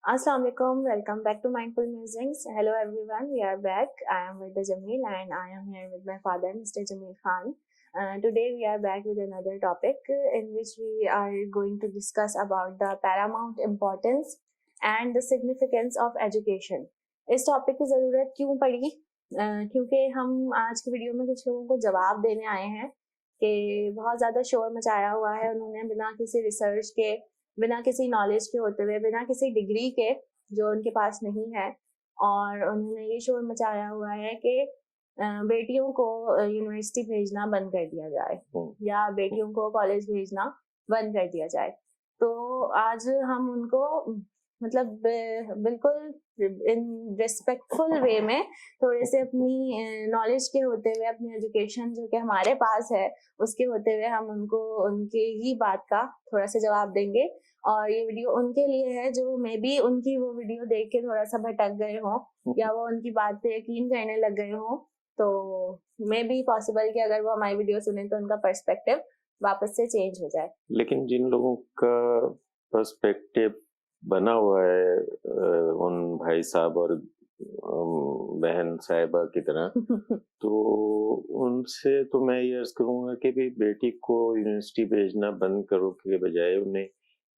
Assalamu alaikum. Welcome back to Mindful Musings. Hello everyone. We are back. I am with Jameel and I am here with my father, Mr. Jameel Khan. Today we are back with another topic in which we are going to discuss about the paramount importance and the significance of education. इस topic की ज़रूरत क्यों पड़ी? क्योंकि हम आज की video में कुछ लोगों को जवाब देने आए हैं कि बहुत ज़्यादा शोर मचाया हुआ है उन्होंने बिना किसी रिसर्च के, बिना किसी नॉलेज के होते हुए, बिना किसी डिग्री के जो उनके पास नहीं है, और उन्होंने ये शोर मचाया हुआ है कि बेटियों को यूनिवर्सिटी भेजना बंद कर दिया जाए या बेटियों को कॉलेज भेजना बंद कर दिया जाए। तो आज हम उनको मतलब बिल्कुल इन रिस्पेक्टफुल वे में थोड़े से अपनी नॉलेज के होते हुए, अपनी एजुकेशन जो कि हमारे पास है उसके होते हुए हम उनको उनकी ही बात का थोड़ा सा जवाब देंगे। और ये वीडियो उनके लिए है जो मे बी उनकी वो वीडियो देख के थोड़ा सा भटक गए हों या वो उनकी बात पे यकीन करने लग गए हों। तो मे बी पॉसिबल कि अगर वो हमारी वीडियो सुने तो उनका पर्सपेक्टिव वापस से चेंज हो जाए। लेकिन जिन लोगों का पर्सपेक्टिव बना हुआ है उन भाई साहब और बहन साहिबा की तरह तो उनसे तो मैं ये अर्ज करूंगा कि भी बेटी को यूनिवर्सिटी भेजना बंद करो के बजाय उन्हें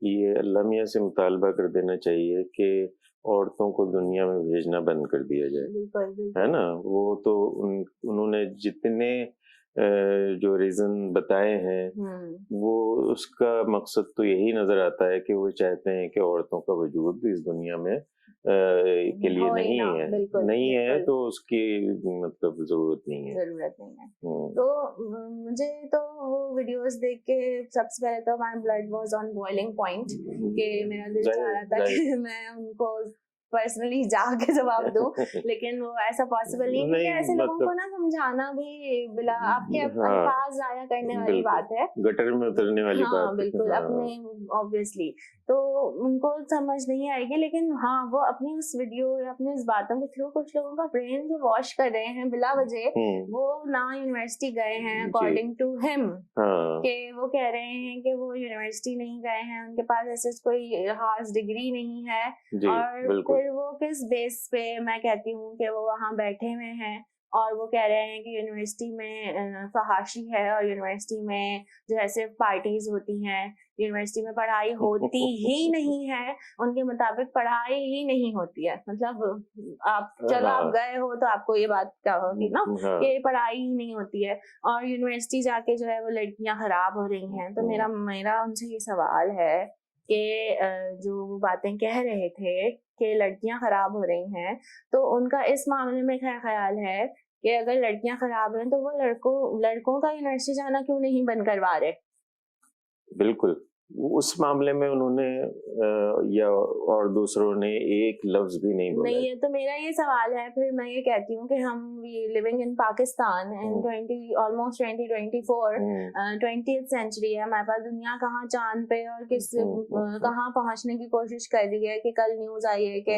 ये अल्लाह मियां से मुतालबा कर देना चाहिए कि औरतों को दुनिया में भेजना बंद कर दिया जाए, है ना। वो तो उन्होंने जितने जो रीजन बताए हैं वो उसका मकसद तो यही नजर आता है कि वो चाहते हैं कि औरतों का वजूद इस दुनिया में के लिए नहीं है तो उसकी मतलब जरूरत नहीं है। तो मुझे तो वो वीडियोस देख के सबसे पहले तो my blood was on boiling point कि मेरा दिल चाह रहा था कि मैं उनको पर्सनली जाके जवाब दूं, लेकिन वो ऐसा पॉसिबल नहीं क्योंकि ऐसे लोगों को ना समझाना भी बिला आपके अल्फाज जाया करने वाली बात है, गटर में उतरने वाली बात। बिल्कुल अपने ऑब्वियसली तो उनको समझ नहीं आएगी, लेकिन हाँ वो अपनी उस वीडियो या अपनी उस बातों के थ्रू कुछ लोगों का ब्रेन जो वॉश कर रहे हैं बिला वजह, वो ना यूनिवर्सिटी गए हैं अकॉर्डिंग टू हिम, कि वो कह रहे हैं कि वो यूनिवर्सिटी नहीं गए हैं, उनके पास ऐसे कोई खास डिग्री नहीं है, और फिर वो किस बेस पे मैं कहती हूँ कि वो वहाँ बैठे हुए हैं और वो कह रहे हैं कि यूनिवर्सिटी में फहाशी है और यूनिवर्सिटी में जो है सिर्फ पार्टीज होती हैं, यूनिवर्सिटी में पढ़ाई होती ही नहीं है, उनके मुताबिक पढ़ाई ही नहीं होती है। मतलब आप चलो आप गए हो तो आपको ये बात क्या होगी ना कि पढ़ाई ही नहीं होती है, और यूनिवर्सिटी जाके जो है वो लड़कियां खराब हो रही हैं। तो मेरा उनसे ये सवाल है कि जो वो बातें कह रहे थे कि लड़कियां खराब हो रही हैं, तो उनका इस मामले में क्या ख्याल है कि अगर लड़कियां खराब हैं तो वो लड़कों का यूनिवर्सिटी जाना क्यों नहीं बंद करवा रहे? बिल्कुल उस मामले में उन्होंने या और दूसरों ने एक लफ्ज भी नहीं बोला। नहीं है तो मेरा ये सवाल है, फिर मैं ये कहती हूँ कि हम living in Pakistan in almost 2024 20th century है, हमारे पास दुनिया कहाँ चांद पे और किस कहाँ पहुंचने की कोशिश कर रही है कि कल न्यूज आई है कि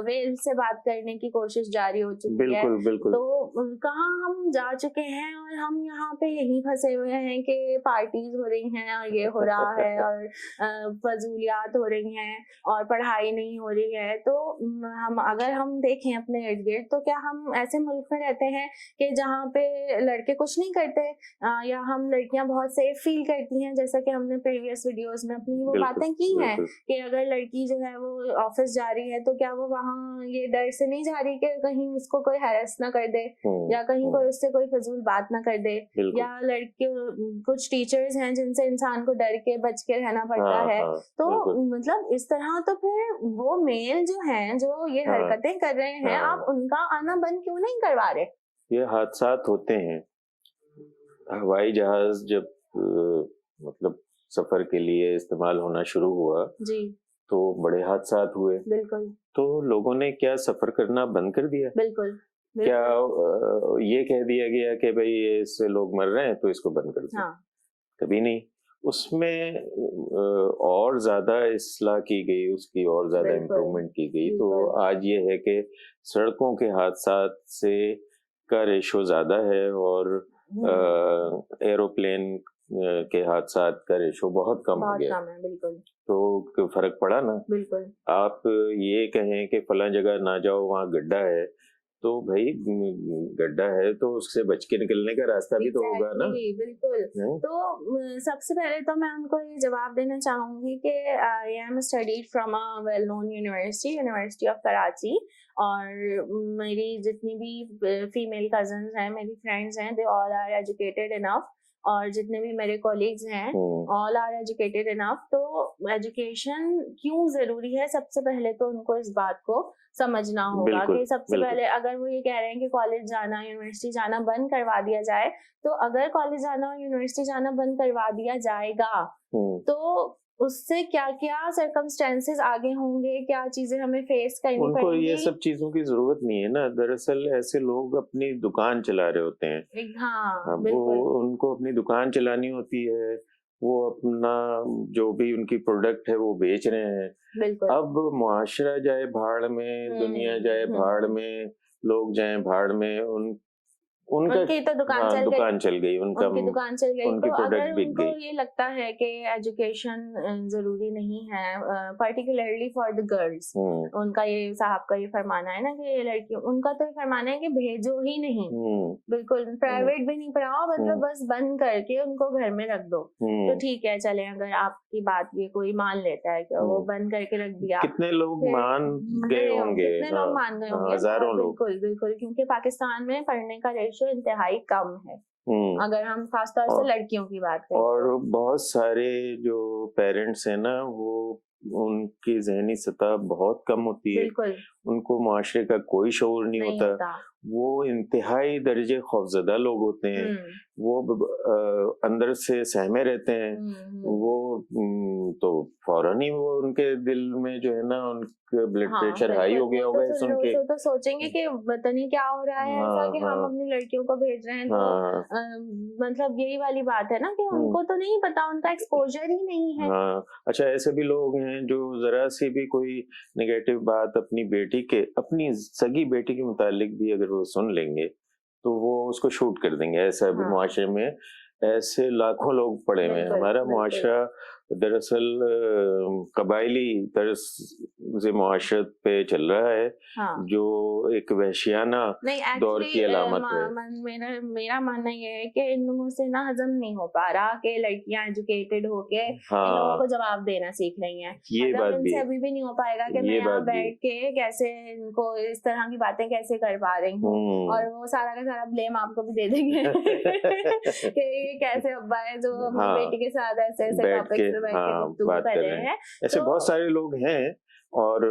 वेल से बात करने की कोशिश जारी हो चुकी है। बिल्कुल। तो कहाँ हम जा चुके हैं और हम यहाँ पे यही फंसे हुए हैं कि पार्टीज हो रही हैं और ये हो रहा है और फजूलियात हो रही हैं और पढ़ाई नहीं हो रही है। तो अगर हम देखें अपने इर्द गिर्द तो क्या हम ऐसे मुल्क में रहते हैं कि जहाँ पे लड़के कुछ नहीं करते, या हम लड़कियां बहुत सेफ फील करती हैं, जैसा कि हमने प्रीवियस वीडियोस में अपनी वो बातें की हैं कि अगर लड़की जो है वो ऑफिस जा रही है तो क्या वो वहाँ ये डर से नहीं जा रही कि कहीं उसको कोई हैरेस ना कर दे या कहीं कोई उससे कोई फजूल बात ना कर दे, या लड़के कुछ टीचर्स हैं जिनसे इंसान को डर के बच के रहना पड़ता है। तो मतलब इस तरह तो फिर वो मेल जो हैं जो ये हरकतें कर रहे हैं, आप उनका आना बंद क्यों नहीं करवा रहे? ये हादसात होते हैं। हवाई जहाज जब मतलब सफर के लिए इस्तेमाल होना शुरू हुआ जी, तो बड़े हादसात हुए। बिल्कुल। तो लोगों ने क्या सफर करना बंद कर दिया? बिल्कुल। क्या ये कह दिया गया कि भाई इससे लोग मर रहे हैं तो इसको बंद कर दो? कभी नहीं। उसमें और ज्यादा इस्लाह की गई, उसकी और ज्यादा इम्प्रूवमेंट की गई। तो आज ये है कि सड़कों के हादसात से का रेशो ज्यादा है और एरोप्लेन के हादसात का रेशो बहुत कम हो बहुत गया। कम है, बिल्कुल तो फर्क पड़ा ना। बिल्कुल। आप ये कहें कि फला जगह ना जाओ, वहाँ गड्ढा है, तो भाई गड्ढा है तो उससे बच के निकलने का रास्ता भी तो होगा ना। Exactly, बिल्कुल। हम्म, तो सबसे पहले तो मैं उनको ये जवाब देना चाहूंगी कि I am studied from a well known university of Karachi, और मेरी जितनी भी फीमेल कजन्स हैं, मेरी फ्रेंड्स हैं, they all are educated enough, और जितने भी मेरे कॉलीग्स हैं ऑल आर एजुकेटेड इनफ। तो एजुकेशन क्यों जरूरी है, सबसे पहले तो उनको इस बात को समझना होगा बिल्कुल, कि सबसे बिल्कुल। पहले अगर वो ये कह रहे हैं कि कॉलेज जाना, यूनिवर्सिटी जाना बंद करवा दिया जाए, तो अगर कॉलेज जाना और यूनिवर्सिटी जाना बंद करवा दिया जाएगा तो उससे क्या क्या सर्कमस्टेंसेस आगे होंगे, क्या चीजें हमें फेस करनी उनको ये पड़ेंगी। सब चीजों की जरूरत नहीं है ना। दरअसल ऐसे लोग अपनी दुकान चला रहे होते हैं। हाँ वो बिल्कुल उनको अपनी दुकान चलानी होती है, वो अपना जो भी उनकी प्रोडक्ट है वो बेच रहे हैं। बिल्कुल। अब मुआशरा जाए भाड़ में, दुनिया जाए भाड़ में, लोग जाए भाड़ में, उनका उनकी तो दुकान हाँ, चल गई, दुकान चल गई, उनकी दुकान चल गई। उनकी तो प्रोडक्ट अगर बिक उनको गई। ये लगता है कि एजुकेशन जरूरी नहीं है, पर्टिकुलरली फॉर द गर्ल्स, उनका ये साहब का ये फरमाना है ना कि लड़कियों, उनका तो ये फरमाना है कि भेजो ही नहीं, बिल्कुल प्राइवेट भी नहीं पढ़ाओ, मतलब बस बंद करके उनको घर में रख दो। तो ठीक है, चले अगर आपकी बात ये कोई मान लेता है कि वो बंद करके रख दिया, कितने लोग मान गए होंगे, कितने लोग मान गए होंगे, हजारों लोग। बिल्कुल बिल्कुल, क्योंकि पाकिस्तान में पढ़ने का रेशियो इंतहाई कम है, अगर हम खासतौर से लड़कियों की बात करें। और बहुत सारे जो पेरेंट्स हैं ना, वो उनकी जहनी सतह बहुत कम होती है, बिल्कुल उनको मुआशरे का कोई शऊर नहीं होता। वो इंतहाई दर्जे खौफजदा लोग होते हैं, वो अंदर से सहमे रहते हैं। वो तो फौरन ही वो उनके दिल में जो है ना, उनका ब्लड प्रेशर हाई हो गया होगा सुन के। तो सोचेंगे कि पता नहीं क्या हो रहा है ऐसा कि हम अपनी लड़कियों को भेज रहे हैं। तो मतलब यही वाली बात है ना कि उनको तो नहीं पता, उनका एक्सपोजर ही नहीं है। अच्छा, ऐसे भी लोग हैं जो जरा सी भी कोई नेगेटिव बात अपनी बेटी के, अपनी सगी बेटी के मुतालिक भी अगर वो सुन लेंगे तो वो उसको शूट कर देंगे। ऐसा भी मुआशरे में ऐसे लाखों लोग पड़े हुए हैं। हमारा मुआशरा दरअसल कबायली तर्ज से मुआशरत पे चल रहा है, जो एक वहशियाना दौर की अलामत है। मेरा मानना ये है कि इन लोगों से ना हजम नहीं हो पा रहा कि लड़कियां एजुकेटेड होके इन लोगों को जवाब देना सीख रही हैं। ये बात इनसे अभी भी नहीं हो पाएगा कि मैं यहाँ बैठ के कैसे इनको इस तरह की बातें कैसे कर पा रही हूँ, और वो सारा का सारा ब्लेम आपको भी दे देंगे कि ये कैसे अब्बा है जो अपनी बेटी के साथ ऐसे ऐसे टॉपिक्स पे बैठ के गुफ्तगू कर रहे हैं। ऐसे बहुत सारे लोग हैं, और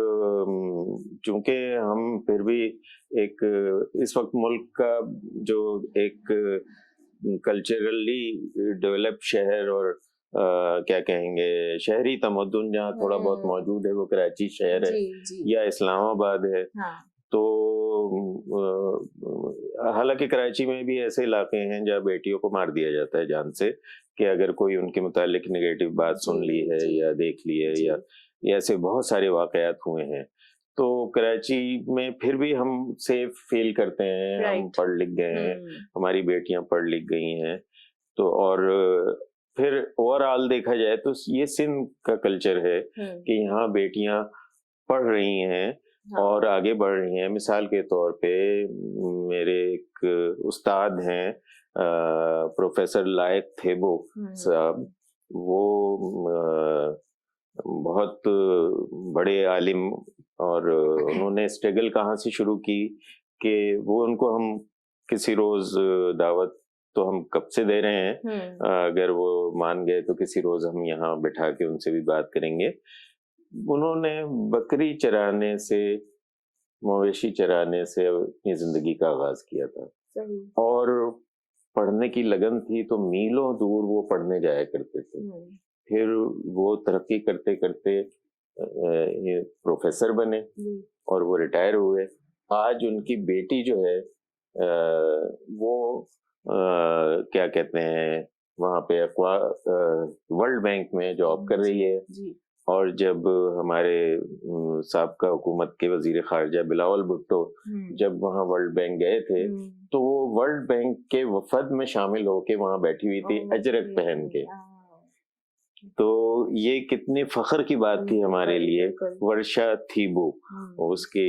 चूंकि हम फिर भी एक इस वक्त मुल्क का जो एक कल्चरली डेवलप शहर और क्या कहेंगे शहरी तमद्दुन जहाँ थोड़ा बहुत मौजूद है वो कराची शहर है या इस्लामाबाद है। तो हालांकि कराची में भी ऐसे इलाके हैं जहाँ बेटियों को मार दिया जाता है जान से, कि अगर कोई उनके मुतालिक नेगेटिव बात सुन ली है या देख ली है, या ऐसे बहुत सारे वाकयात हुए हैं। तो कराची में फिर भी हम सेफ फील करते हैं, हम पढ़ लिख गए हैं, हमारी बेटियां पढ़ लिख गई हैं। तो और फिर ओवरऑल देखा जाए तो ये सिंध का कल्चर है कि यहाँ बेटियां पढ़ रही हैं और आगे बढ़ रही हैं। मिसाल के तौर पे मेरे एक उस्ताद हैं प्रोफेसर लायक थेबो साहब, वो बहुत बड़े आलिम, और उन्होंने स्ट्रगल कहाँ से शुरू की कि वो उनको हम किसी रोज दावत तो हम कब से दे रहे हैं, अगर वो मान गए तो किसी रोज हम यहाँ बिठा के उनसे भी बात करेंगे। उन्होंने बकरी चराने से, मवेशी चराने से अपनी जिंदगी का आगाज किया था, और पढ़ने की लगन थी तो मीलों दूर वो पढ़ने जाया करते थे। फिर वो तरक्की करते करते प्रोफेसर बने और वो रिटायर हुए। आज उनकी बेटी जो है वो क्या कहते हैं वहाँ पे वर्ल्ड बैंक में जॉब कर रही है, और जब हमारे साबका हुकूमत के वजीर खारजा बिलावल भुट्टो जब वहाँ वर्ल्ड बैंक गए थे, तो वो वर्ल्ड बैंक के वफद में शामिल होके वहाँ बैठी हुई थी अजरक पहन के। तो ये कितने फख्र की बात थी हमारे लिए। वर्षा थीबू, उसके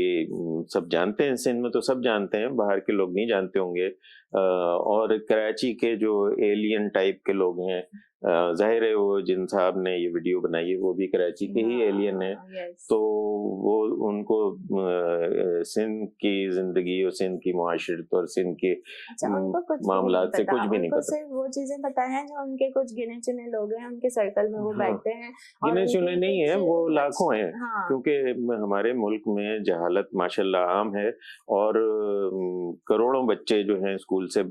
सब जानते हैं, सिंध में तो सब जानते हैं, बाहर के लोग नहीं जानते होंगे। और कराची के जो एलियन टाइप के लोग हैं, जाहिर है वो जिन साहब ने ये वीडियो बनाई है वो भी कराची के ही एलियन है। तो वो उनको सिंध की जिंदगी और सिंध की मुआशरत और सिंध के मामलात से कुछ भी नहीं पता। सिर्फ वो चीजें पता है जो उनके कुछ गिने चुने लोग हैं, उनके सर्कल में वो बैठते हैं। गिने चुने नहीं है, वो लाखों हैं। क्योंकि हमारे मुल्क में जहालत माशाल्लाह आम है, और करोड़ों बच्चे जो हैं स्कूल से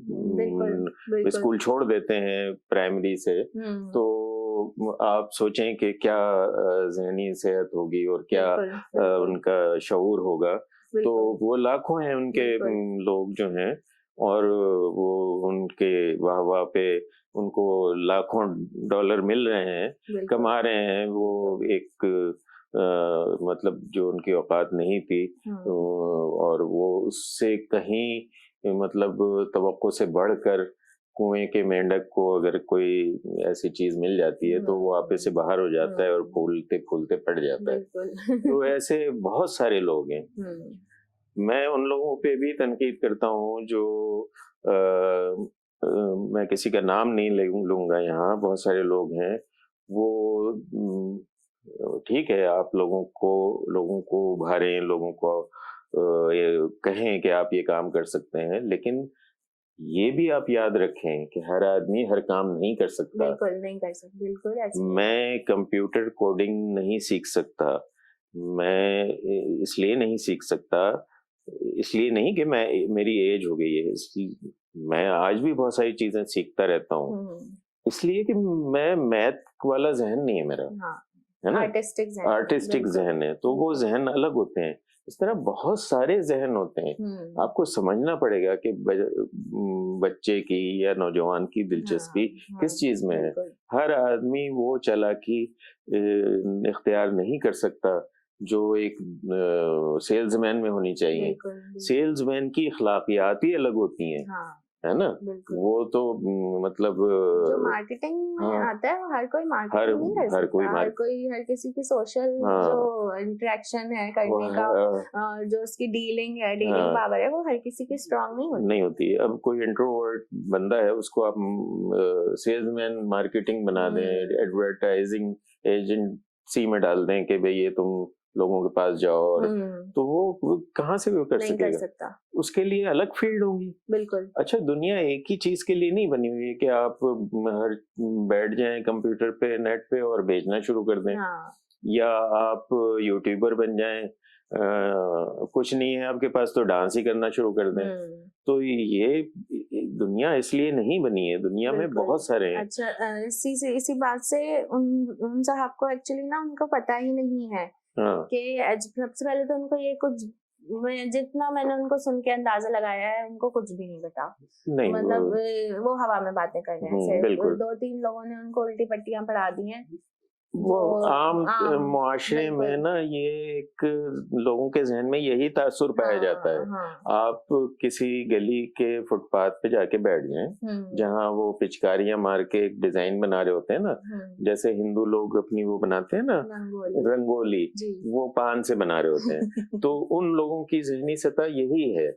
स्कूल छोड़ देते हैं प्राइमरी से। तो आप सोचें कि क्या ज़हनी सेहत होगी और क्या उनका शऊर होगा। तो वो लाखों हैं उनके लोग जो हैं, और वो उनके वाह वाह पे उनको लाखों डॉलर मिल रहे हैं, कमा रहे हैं। वो एक मतलब जो उनकी औकात नहीं थी, और वो उससे कहीं मतलब तवक्को से बढ़कर कुएं के मेंढक को अगर कोई ऐसी चीज मिल जाती है तो वो आपे से बाहर हो जाता है और फूलते फूलते पड़ जाता है। तो ऐसे बहुत सारे लोग हैं। मैं उन लोगों पे भी तनकीद करता हूँ जो मैं किसी का नाम नहीं लूंगा यहाँ, बहुत सारे लोग हैं वो ठीक है, आप लोगों को उभारें, लोगों को कहें कि आप ये काम कर सकते हैं, लेकिन ये भी आप याद रखें कि हर आदमी हर काम नहीं कर सकता। बिल्कुल नहीं कर सकता, बिल्कुल ऐसे। मैं कंप्यूटर कोडिंग नहीं सीख सकता। मैं इसलिए नहीं सीख सकता, इसलिए नहीं कि मेरी एज हो गई है, मैं आज भी बहुत सारी चीजें सीखता रहता हूँ, इसलिए कि मैं मैथ वाला जहन नहीं है मेरा। है ना, आर्टिस्टिक जहन है। तो वो जहन अलग होते हैं। इस तरह बहुत सारे जहन होते हैं। आपको समझना पड़ेगा कि बच्चे की या नौजवान की दिलचस्पी किस चीज में है। हर आदमी वो चालाकी इख्तियार नहीं कर सकता जो एक सेल्समैन में होनी चाहिए। सेल्समैन की अखलाकियात ही अलग होती हैं, है ना। वो तो मतलब जो मार्केटिंग में आता है, हर कोई मार्केटिंग नहीं कर सकता। हर किसी की सोशल जो इंटरेक्शन है करने का, जो उसकी डीलिंग पावर है, वो हर किसी की स्ट्रांग नहीं होती। अब कोई इंट्रोवर्ट बंदा है, उसको आप सेल्समैन मार्केटिंग बना दें, एडवर्टाइजिंग एजेंसी में डाल दें कि भाई ये तुम लोगों के पास जाओ, और तो वो कहाँ से वो कर सकेगा। उसके लिए अलग फील्ड होंगी। बिल्कुल। अच्छा, दुनिया एक ही चीज के लिए नहीं बनी हुई है कि आप हर बैठ जाएं कंप्यूटर पे, नेट पे और बेचना शुरू कर दें। या आप यूट्यूबर बन जाएं, कुछ नहीं है आपके पास तो डांस ही करना शुरू कर दें। तो ये दुनिया इसलिए नहीं बनी है, दुनिया में बहुत सारे हैं। अच्छा, इसी बात से उन साहब को एक्चुअली ना उनको पता ही नहीं है कि सबसे पहले तो उनको ये कुछ, जितना मैंने उनको सुन के अंदाजा लगाया है, उनको कुछ भी नहीं पता। नहीं, मतलब वो हवा में बातें कर रहे हैं। सिर्फ 2-3 लोगों ने उनको उल्टी पट्टियां पढ़ा दी हैं। वो आम मुआशरे में ना ये एक लोगों के जहन में यही तासुर पाया जाता है। आप किसी गली के फुटपाथ पे जाके बैठ जाएं, जहाँ वो पिचकारियां मार के एक डिजाइन बना रहे होते हैं ना, जैसे हिंदू लोग अपनी वो बनाते हैं ना रंगोली, वो पान से बना रहे होते हैं। तो उन लोगों की जहनी सतह यही है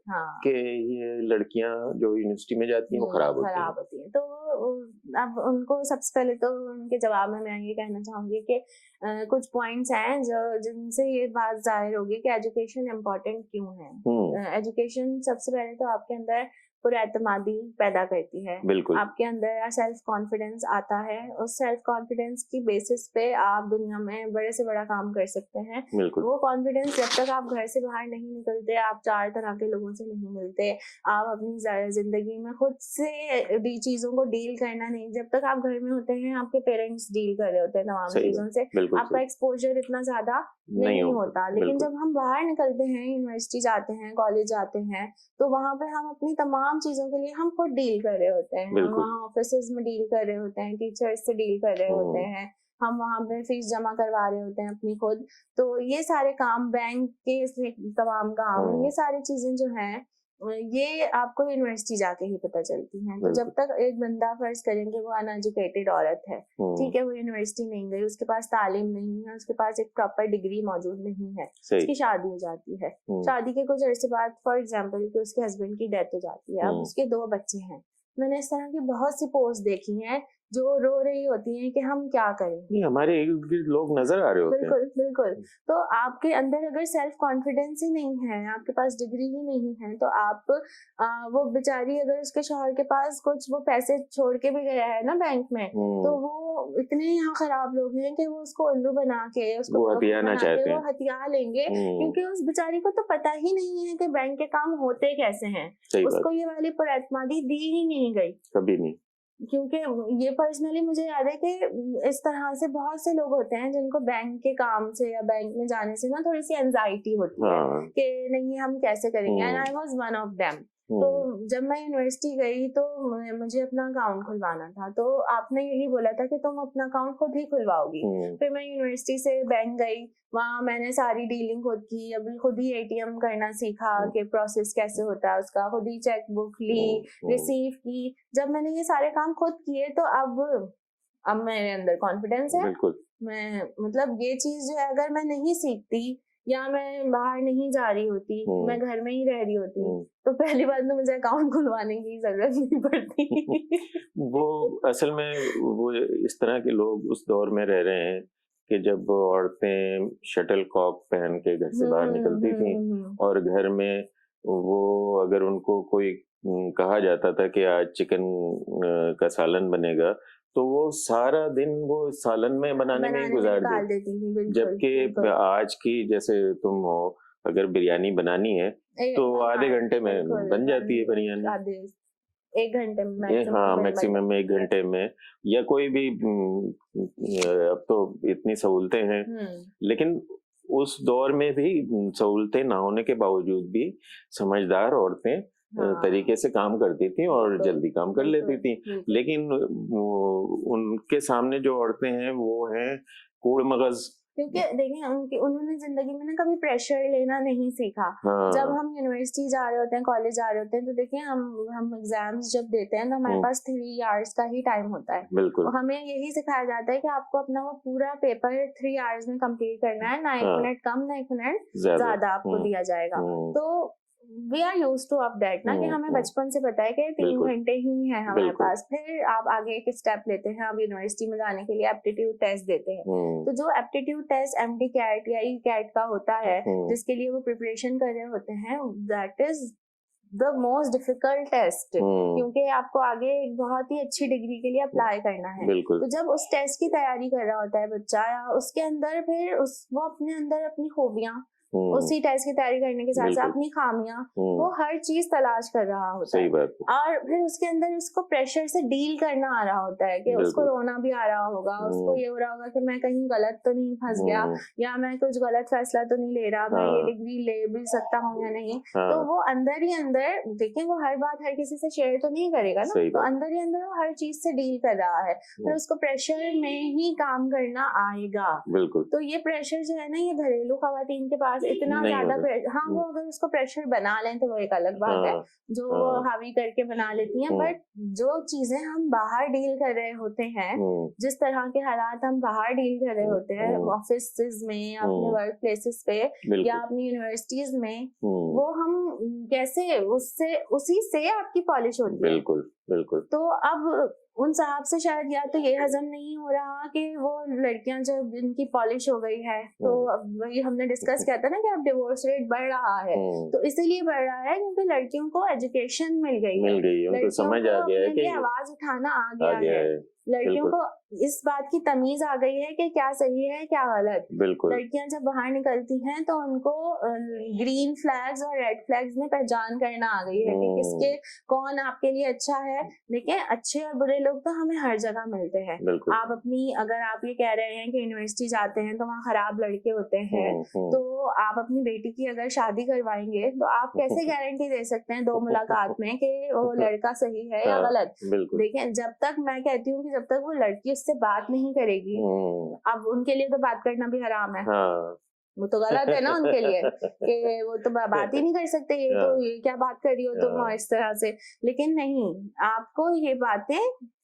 कि ये लड़कियां जो यूनिवर्सिटी में जाती हैं वो खराब होती हैं। तो अब उनको सबसे पहले तो उनके जवाब में मैं ये कहना चाहूंगी कि कुछ पॉइंट्स हैं जिनसे ये बात जाहिर होगी कि एजुकेशन इम्पोर्टेंट क्यों है। एजुकेशन सबसे पहले तो आपके अंदर पुरएतमादी पैदा करती है। आपके अंदर सेल्फ कॉन्फिडेंस आता है। उस सेल्फ कॉन्फिडेंस की बेसिस पे आप दुनिया में बड़े से बड़ा काम कर सकते हैं। वो कॉन्फिडेंस जब तक आप घर से बाहर नहीं निकलते, आप 4 तरह के लोगों से नहीं मिलते, आप अपनी जिंदगी में खुद से भी चीजों को डील करना नहीं, जब तक आप घर में होते हैं आपके पेरेंट्स डील कर रहे होते हैं तमाम चीजों से, आपका एक्सपोजर इतना ज्यादा नहीं होता। लेकिन जब हम बाहर निकलते हैं, यूनिवर्सिटी जाते हैं, कॉलेज जाते हैं, तो वहां पे हम अपनी तमाम चीजों के लिए हम खुद डील कर रहे होते हैं। हम वहाँ ऑफिसेज में डील कर रहे होते हैं, टीचर्स से डील कर रहे होते हैं, हम वहाँ पे फीस जमा करवा रहे होते हैं अपनी खुद। तो ये सारे काम, बैंक के तमाम काम, ये सारी चीजें जो हैं ये आपको यूनिवर्सिटी जाके ही पता चलती हैं। तो जब तक एक बंदा, फर्ज करेंगे वो अनएजुकेटेड औरत है, ठीक है, वो यूनिवर्सिटी नहीं गई, उसके पास तालीम नहीं है, उसके पास एक प्रॉपर डिग्री मौजूद नहीं है, उसकी शादी हो जाती है, शादी के कुछ अर्से बाद फॉर एग्जाम्पल कि उसके हस्बैंड की डेथ हो जाती है, अब उसके 2 बच्चे हैं। मैंने इस तरह की बहुत सी पोस्ट देखी हैं जो रो रही होती हैं कि हम क्या करें। नहीं, हमारे इर्द गिर्द लोग नजर आ रहे होते हैं। बिल्कुल बिल्कुल। तो आपके अंदर अगर सेल्फ कॉन्फिडेंस ही नहीं है, आपके पास डिग्री ही नहीं है, तो आप वो बेचारी, अगर उसके शौहर के पास कुछ वो पैसे छोड़ के भी गया है ना बैंक में, तो वो इतने यहाँ खराब लोग हैं कि वो उसको उल्लू बना के, उसको वो हथिया लेंगे, क्योंकि उस बेचारी को तो पता ही नहीं है कि बैंक के काम होते कैसे हैं। उसको ये वाली पुरएतमादी दी ही नहीं गई, कभी नहीं। क्योंकि ये पर्सनली मुझे याद है कि इस तरह से बहुत से लोग होते हैं जिनको बैंक के काम से या बैंक में जाने से ना थोड़ी सी एंजाइटी होती है कि नहीं हम कैसे करेंगे, and I was one of them. तो जब मैं यूनिवर्सिटी गई तो मुझे अपना अकाउंट खुलवाना था, तो आपने यही बोला था कि तुम अपना अकाउंट खुद ही खुलवाओगी। फिर मैं यूनिवर्सिटी से बैंक गई, वहाँ मैंने सारी डीलिंग खुद की, अभी खुद ही एटीएम करना सीखा कि प्रोसेस कैसे होता है उसका, खुद ही चेक बुक ली, रिसीव की। जब मैंने ये सारे काम खुद किए तो अब मेरे अंदर कॉन्फिडेंस है। मैं मतलब ये चीज जो है अगर मैं नहीं सीखती या मैं बाहर नहीं जा रही होती, मैं घर में ही रह रही होती, तो पहली बात तो मुझे अकाउंट खुलवाने की जरूरत नहीं पड़ती। वो असल में वो इस तरह के लोग उस दौर में रह रहे हैं कि जब औरतें शटल कॉक पहन के घर से बाहर निकलती थी और घर में वो अगर उनको कोई कहा जाता था कि आज चिकन का सालन बनेगा, तो वो सारा दिन वो सालन में बनाने में ही गुजार देती थी। जबकि आज की जैसे तुम हो, अगर बिरयानी बनानी है तो आधे घंटे में बन जाती है बिरयानी, 1 घंटे में, हाँ मैक्सिमम 1 घंटे में, या कोई भी अब तो इतनी सहूलतें हैं। लेकिन उस दौर में भी सहूलतें ना होने के बावजूद भी समझदार औरतें तरीके से काम करती थी और जल्दी काम कर लेती थी। लेकिन उनके सामने जो औरतें हैं वो हैं कूड़ मगज, क्योंकि देखिए उन्होंने जिंदगी में ना कभी प्रेशर लेना नहीं सीखा। जब हम यूनिवर्सिटी जा रहे होते हैं, कॉलेज जा रहे होते हैं, तो देखिए हम एग्जाम्स जब देते हैं तो हमारे पास 3 आवर्स का ही टाइम होता है। बिल्कुल। हमें यही सिखाया जाता है कि आपको अपना वो पूरा पेपर 3 आवर्स में कंप्लीट करना है, ना 1 मिनट कम ना 1 मिनट ज्यादा आपको दिया जाएगा। तो we are use to of that ना, कि हमें बचपन से पता है कि 3 घंटे ही है हमारे पास। फिर आप आगे एक स्टेप लेते हैं, आप यूनिवर्सिटी में जाने के लिए एप्टीट्यूड टेस्ट देते हैं। तो जो एप्टीट्यूड टेस्ट MD कैट या E-कैट का होता है, जिसके लिए वो प्रिपरेशन कर रहे होते हैं, that is the most difficult test, क्योंकि आपको आगे एक बहुत ही अच्छी डिग्री के लिए अप्लाई करना है। तो जब उस टेस्ट की तैयारी कर रहा होता है बच्चा, या उसके अंदर फिर वो अपने अंदर अपनी खूबियां, उसी टेस्ट की तैयारी करने के साथ साथ अपनी खामियां, वो हर चीज तलाश कर रहा होता है। और फिर उसके अंदर उसको प्रेशर से डील करना आ रहा होता है कि उसको रोना भी आ रहा होगा, उसको ये हो रहा होगा कि मैं कहीं गलत तो नहीं फंस गया, या मैं कुछ गलत फैसला तो नहीं ले रहा, मैं ये डिग्री ले भी सकता हूँ या नहीं। तो वो अंदर ही अंदर, देखिए वो हर बात हर किसी से शेयर तो नहीं करेगा ना, तो अंदर ही अंदर वो हर चीज से डील कर रहा है, फिर उसको प्रेशर में ही काम करना आएगा। तो ये प्रेशर जो है ना, ये घरेलू खवातीन के पास इतना ज्यादा हाँ, वो अगर उसको प्रेशर बना लें तो वो एक अलग बात है, जो वो हावी करके बना लेती हैं। बट जो चीजें हम बाहर डील कर रहे होते हैं, जिस तरह के हालात हम बाहर डील कर रहे होते हैं ऑफिस में, अपने वर्क प्लेसेस पे या अपनी यूनिवर्सिटीज में, वो हम कैसे उसी से आपकी पॉलिश होती है। बिल्कुल। तो अब उन साहब से शायद या तो ये हजम नहीं हो रहा कि वो लड़कियां जब इनकी पॉलिश हो गई है, तो अब वही हमने डिस्कस किया था ना कि अब डिवोर्स रेट बढ़ रहा है, तो इसीलिए बढ़ रहा है क्योंकि लड़कियों को एजुकेशन मिल गई है, उनको समझ आ गया है कि आवाज उठाना आ गया है, लड़कियों को इस बात की तमीज आ गई है कि क्या सही है क्या गलत। लड़कियां जब बाहर निकलती हैं तो उनको ग्रीन फ्लैग्स और रेड फ्लैग्स में पहचान करना आ गई है कि किसके कौन आपके लिए अच्छा है। देखिए अच्छे और बुरे लोग तो हमें हर जगह मिलते हैं। बिल्कुल। आप अपनी, अगर आप ये कह रहे हैं कि यूनिवर्सिटी जाते हैं तो वहाँ खराब लड़के होते हैं, तो आप अपनी बेटी की अगर शादी करवाएंगे तो आप कैसे गारंटी दे सकते हैं 2 मुलाकात में कि वो लड़का सही है या गलत? देखिए, जब तक, मैं कहती हूँ कि जब तक वो लड़की उससे बात नहीं करेगी, अब उनके लिए तो बात करना भी हराम है, वो तो गलत है ना उनके लिए कि वो तो बात ही नहीं कर सकते, ये क्या बात कर रही हो तुम इस तरह से। लेकिन नहीं, आपको ये बातें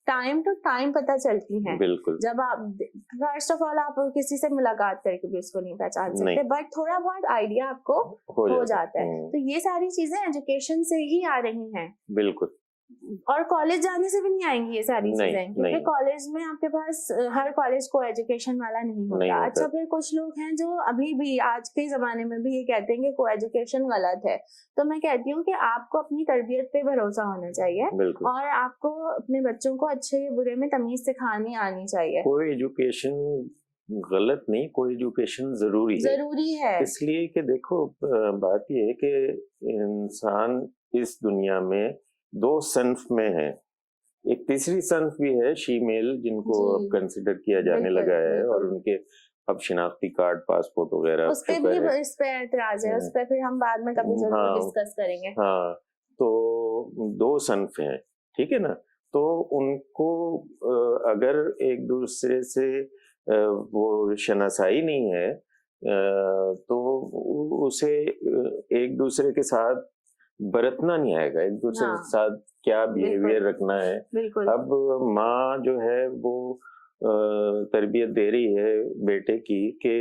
टाइम टू टाइम पता चलती हैं। बिल्कुल। जब आप, फर्स्ट ऑफ ऑल, आप किसी से मुलाकात करके भी उसको नहीं पहचान सकते, बट थोड़ा बहुत आइडिया आपको हो जाता है। तो ये सारी चीजें एजुकेशन से ही आ रही हैं। बिल्कुल। और कॉलेज जाने से भी नहीं आएंगी ये सारी चीजें, क्योंकि कॉलेज में आपके पास, हर कॉलेज को एजुकेशन वाला नहीं होता। अच्छा, फिर कुछ लोग हैं जो अभी भी आज के जमाने में भी ये कहते हैं कि को एजुकेशन गलत है। तो मैं कहती हूँ कि आपको अपनी तरबियत पे भरोसा होना चाहिए और आपको अपने बच्चों को अच्छे बुरे में तमीज सिखानी आनी चाहिए। कोई एजुकेशन गलत नहीं, कोई एजुकेशन जरूरी है। इसलिए कि देखो, बात ये है कि इंसान इस दुनिया में 2 सन्फ में है। एक तीसरी सन्फ भी है, शीमेल, जिनको अब कंसिडर किया जाने लगा है, और उनके अब शिनाख्ती कार्ड, पासपोर्ट वगैरह उस पे भी इस पे एतराज है, उस पे फिर हम बाद में कभी जरूर डिस्कस करेंगे। हाँ, तो 2 सन्फ हैं, ठीक है ना। तो उनको अगर एक दूसरे से वो शनासाई नहीं है, तो उसे एक दूसरे के साथ बरतना नहीं आएगा, एक दूसरे के साथ क्या बिहेवियर रखना है। अब माँ जो है वो तरबियत दे रही है बेटे की कि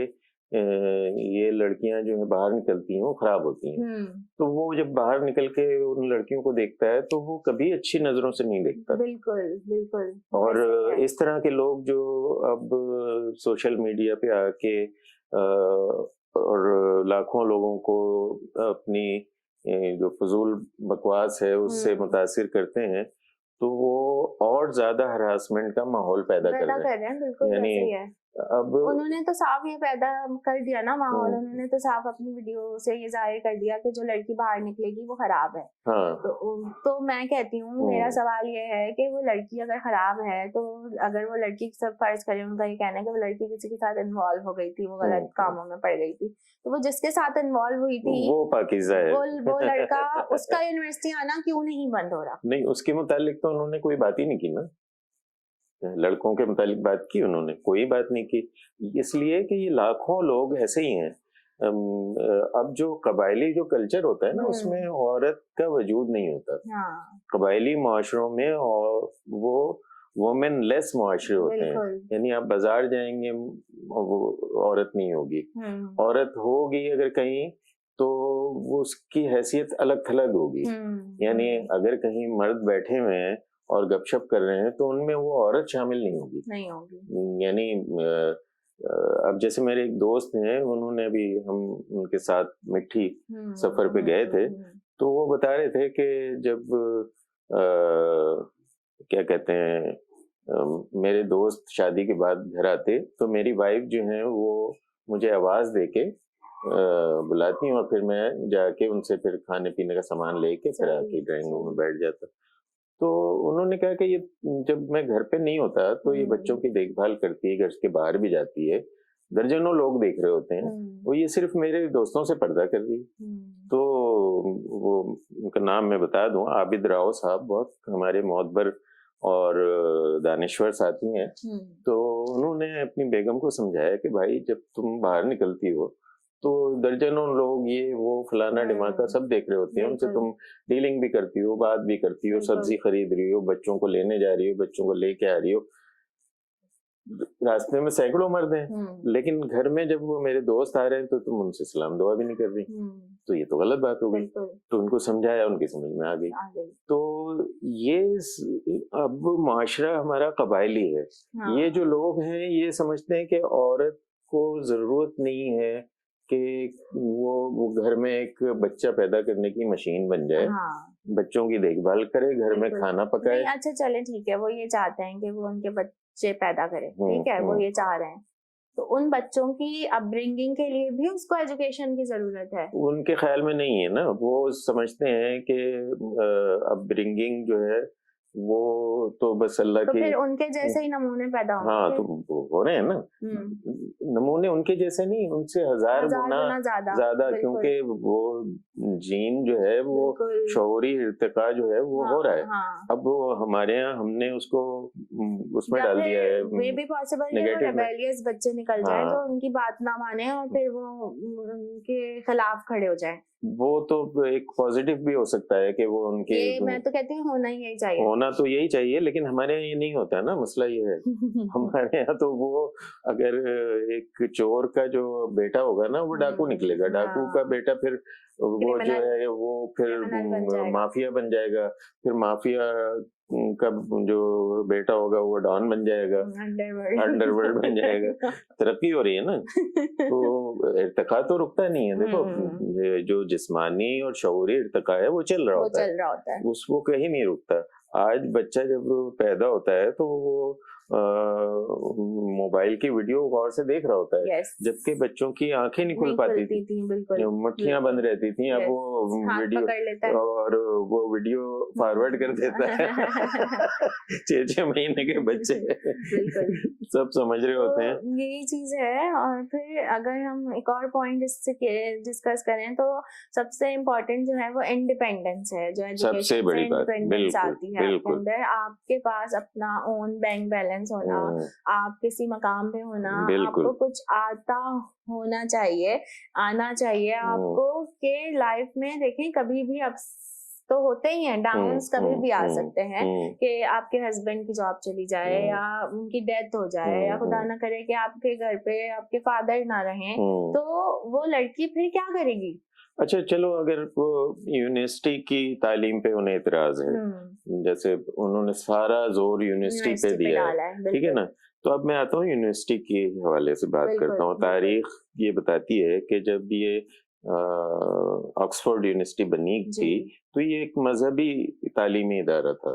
ये लड़कियां जो है बाहर निकलती हैं वो खराब होती हैं, तो वो जब बाहर निकल के उन लड़कियों को देखता है तो वो कभी अच्छी नजरों से नहीं देखता। बिल्कुल। और इस तरह के लोग जो अब सोशल मीडिया पे आके और लाखों लोगों को अपनी जो फजूल बकवास है उससे मुतासिर करते हैं, तो वो और ज्यादा हरासमेंट का माहौल पैदा कर रहे हैं। बिल्कुल, यानी अब उन्होंने तो साफ ये पैदा कर दिया ना माहौल, उन्होंने तो साफ अपनी वीडियो से ये जाहिर कर दिया कि जो लड़की बाहर निकलेगी वो खराब है। तो मैं कहती हूँ, मेरा सवाल ये है कि वो लड़की अगर खराब है, तो अगर वो लड़की, सब फर्ज करें, उनका ये कहना है कि वो लड़की किसी के साथ इन्वॉल्व हो गई थी, वो गलत कामों में पड़ गई थी, तो वो जिसके साथ इन्वॉल्व हुई थी वो पाकीज़ा है, वो लड़का, उसका यूनिवर्सिटी आना क्यों नहीं बंद हो रहा? नहीं, उसके मुतालिक तो उन्होंने कोई बात ही नहीं की ना। लड़कों के मुतालिक बात की उन्होंने, कोई बात नहीं की, इसलिए कि ये लाखों लोग ऐसे ही हैं। अब जो कबायली जो कल्चर होता है ना, उसमें औरत का वजूद नहीं होता। कबायली माशरों में और वो वुमेन लेस मुआशरे होते हैं, यानी आप बाजार जाएंगे वो औरत नहीं होगी, औरत होगी अगर कहीं तो वो उसकी हैसियत अलग थलग होगी। यानी अगर कहीं मर्द बैठे हुए हैं और गपशप कर रहे हैं तो उनमें वो औरत शामिल नहीं होगी। यानी अब जैसे मेरे एक दोस्त हैं, उन्होंने अभी, हम उनके साथ मिट्टी सफर पे गए थे, तो वो बता रहे थे कि जब क्या कहते हैं, मेरे दोस्त शादी के बाद घर आते तो मेरी वाइफ जो है वो मुझे आवाज देके बुलाती हैं और फिर मैं जाके उनसे फिर खाने पीने का सामान लेके फिर आके ड्राइंग रूम में बैठ जाता। तो उन्होंने कहा कि ये जब मैं घर पे नहीं होता तो ये बच्चों की देखभाल करती है, घर के बाहर भी जाती है, दर्जनों लोग देख रहे होते हैं, वो ये सिर्फ मेरे दोस्तों से पर्दा कर रही है। तो वो उनका नाम मैं बता दूं, आबिद राव साहब, बहुत हमारे मोहब्बर और दानिश्वर साथी हैं। तो उन्होंने अपनी बेगम को समझाया कि भाई जब तुम बाहर निकलती हो तो दर्जनों लोग ये वो फलाना ढिमाका सब देख रहे होते हैं, उनसे तुम डीलिंग भी करती हो, बात भी करती हो, सब्जी खरीद रही हो, बच्चों को लेने जा रही हो, बच्चों को लेके आ रही हो, रास्ते में सैकड़ों मर्द हैं, लेकिन घर में जब वो मेरे दोस्त आ रहे हैं तो तुम उनसे सलाम दुआ भी नहीं कर रही, तो ये तो गलत बात हो गई। तो उनको समझाया, उनकी समझ में आ गई। तो ये अब मुआशरा हमारा कबायली है। ये जो लोग हैं ये समझते हैं कि औरत को जरूरत नहीं है कि वो घर में एक बच्चा पैदा करने की मशीन बन जाए, बच्चों की देखभाल करे, घर में खाना पकाए। अच्छा चले ठीक है, वो ये चाहते हैं कि वो उनके बच्चे पैदा करें, ठीक है, वो ये चाह रहे हैं, तो उन बच्चों की अपब्रिंगिंग के लिए भी उसको एजुकेशन की जरूरत है। उनके ख्याल में नहीं है ना, वो समझते हैं कि अपब्रिंगिंग जो है वो तो बस अल्लाह तो की। फिर उनके जैसे ही नमूने पैदा होंगे हाँ, फिर। तो हो रहे हैं ना नमूने उनके जैसे नहीं, उनसे 1000 हजार गुना गुना ज्यादा। ज्यादा, बिल्कुल क्योंकि वो जीन जो है वो बिल्कुल। शऊरी इर्तिका जो है वो हाँ हो रहा है। हाँ। अब वो हमारे यहाँ हमने उसको उसमें या डाल दिया फिर है वे भी पॉसिबल कि वो नेगेटिव में। रेबेलियस बच्चे निकल जाए हाँ, जो उनकी बात ना माने और फिर वो उनके खिलाफ खड़े हो जाए। वो तो एक पॉजिटिव भी हो सकता है कि वो उनके ये मैं तो कहती हूँ होना ही यही चाहिए। होना तो यही चाहिए, लेकिन हमारे यहाँ ये नहीं होता है ना, मसला ये है। हमारे यहाँ तो वो अगर एक चोर का जो बेटा होगा ना वो डाकू निकलेगा, डाकू का हाँ बेटा फिर वो जो क्रिमिनल है वो फिर क्रिमिनल बन जाएगा। माफिया बन जाएगा, फिर माफिया का जो बेटा होगा वो डॉन बन जाएगा, अंडरवर्ल्ड बन जाएगा। तरक्की हो रही है ना, तो इर्तिका तो रुकता नहीं है। देखो जो जिस्मानी और शऊरी इर्तिका है वो चल रहा वो होता चल रहा होता है। उसको कहीं नहीं रुकता। आज बच्चा जब पैदा होता है तो वो मोबाइल की वीडियो गौर से देख रहा होता है, यस जबकि बच्चों की आंखें नहीं खुल नहीं पाती खुलती थी बिल्कुल। मुट्ठियां बंद रहती थी। अब यस वो हाथ वीडियो पकड़ लेता है। और वो वीडियो फॉरवर्ड कर देता है। 6 महीने के बच्चे बिल्कुल सब समझ रहे होते हैं। तो यही चीज है। और फिर अगर हम एक और पॉइंट इससे डिस्कस करें तो सबसे इम्पोर्टेंट जो है वो इंडिपेंडेंस है, जो सबसे एजुकेशन से बड़ी बात, इंडिपेंडेंस बिल्कुल आती है आपके बिल्कुल। अंदर। आपके पास अपना ओन बैंक बैलेंस होना, आप किसी मकाम पे होना, बिल्कुल। आपको कुछ आता होना चाहिए, आना चाहिए आपको के लाइफ में। देखें कभी भी अप्स तो होते ही हैं, डाउन्स कभी भी आ सकते हैं कि आपके हस्बैंड की जॉब चली जाए या उनकी डेथ हो जाए या खुदा ना करे कि आपके घर पे आपके फादर ना रहें, तो वो लड़की फिर क्या करेगी? अच्छा चलो, अगर वो यूनिवर्सिटी की तालीम पे उन्हें इतराज है, जैसे उन्होंने सारा जोर यूनिवर्सिटी पे दिया है, ठीक है ना, तो अब मैं आता हूँ यूनिवर्सिटी के हवाले से बात करता हूँ। तारीख ये बताती है कि जब ये ऑक्सफोर्ड यूनिवर्सिटी बनी थी तो ये एक मजहबी तालीमी इदारा था।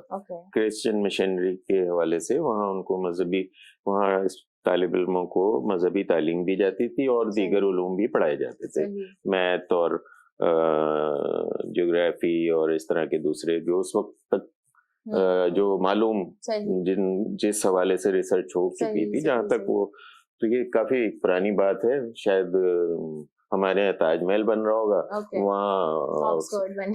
क्रिश्चियन मिशनरी के हवाले से वहाँ उनको मजहबी, वहाँ तालिब इल्मों को मजहबी तालीम दी जाती थी और दीगर उलूम भी पढ़ाए जाते थे, मैथ और ज्योग्राफी और इस तरह के दूसरे जो उस वक्त तक जो मालूम जिस हवाले से रिसर्च हो चुकी थी, जहाँ तक वो, तो ये काफी पुरानी बात है। शायद हमारे यहाँ ताजमहल बन रहा होगा, वहाँ ऑक्सफोर्ड बन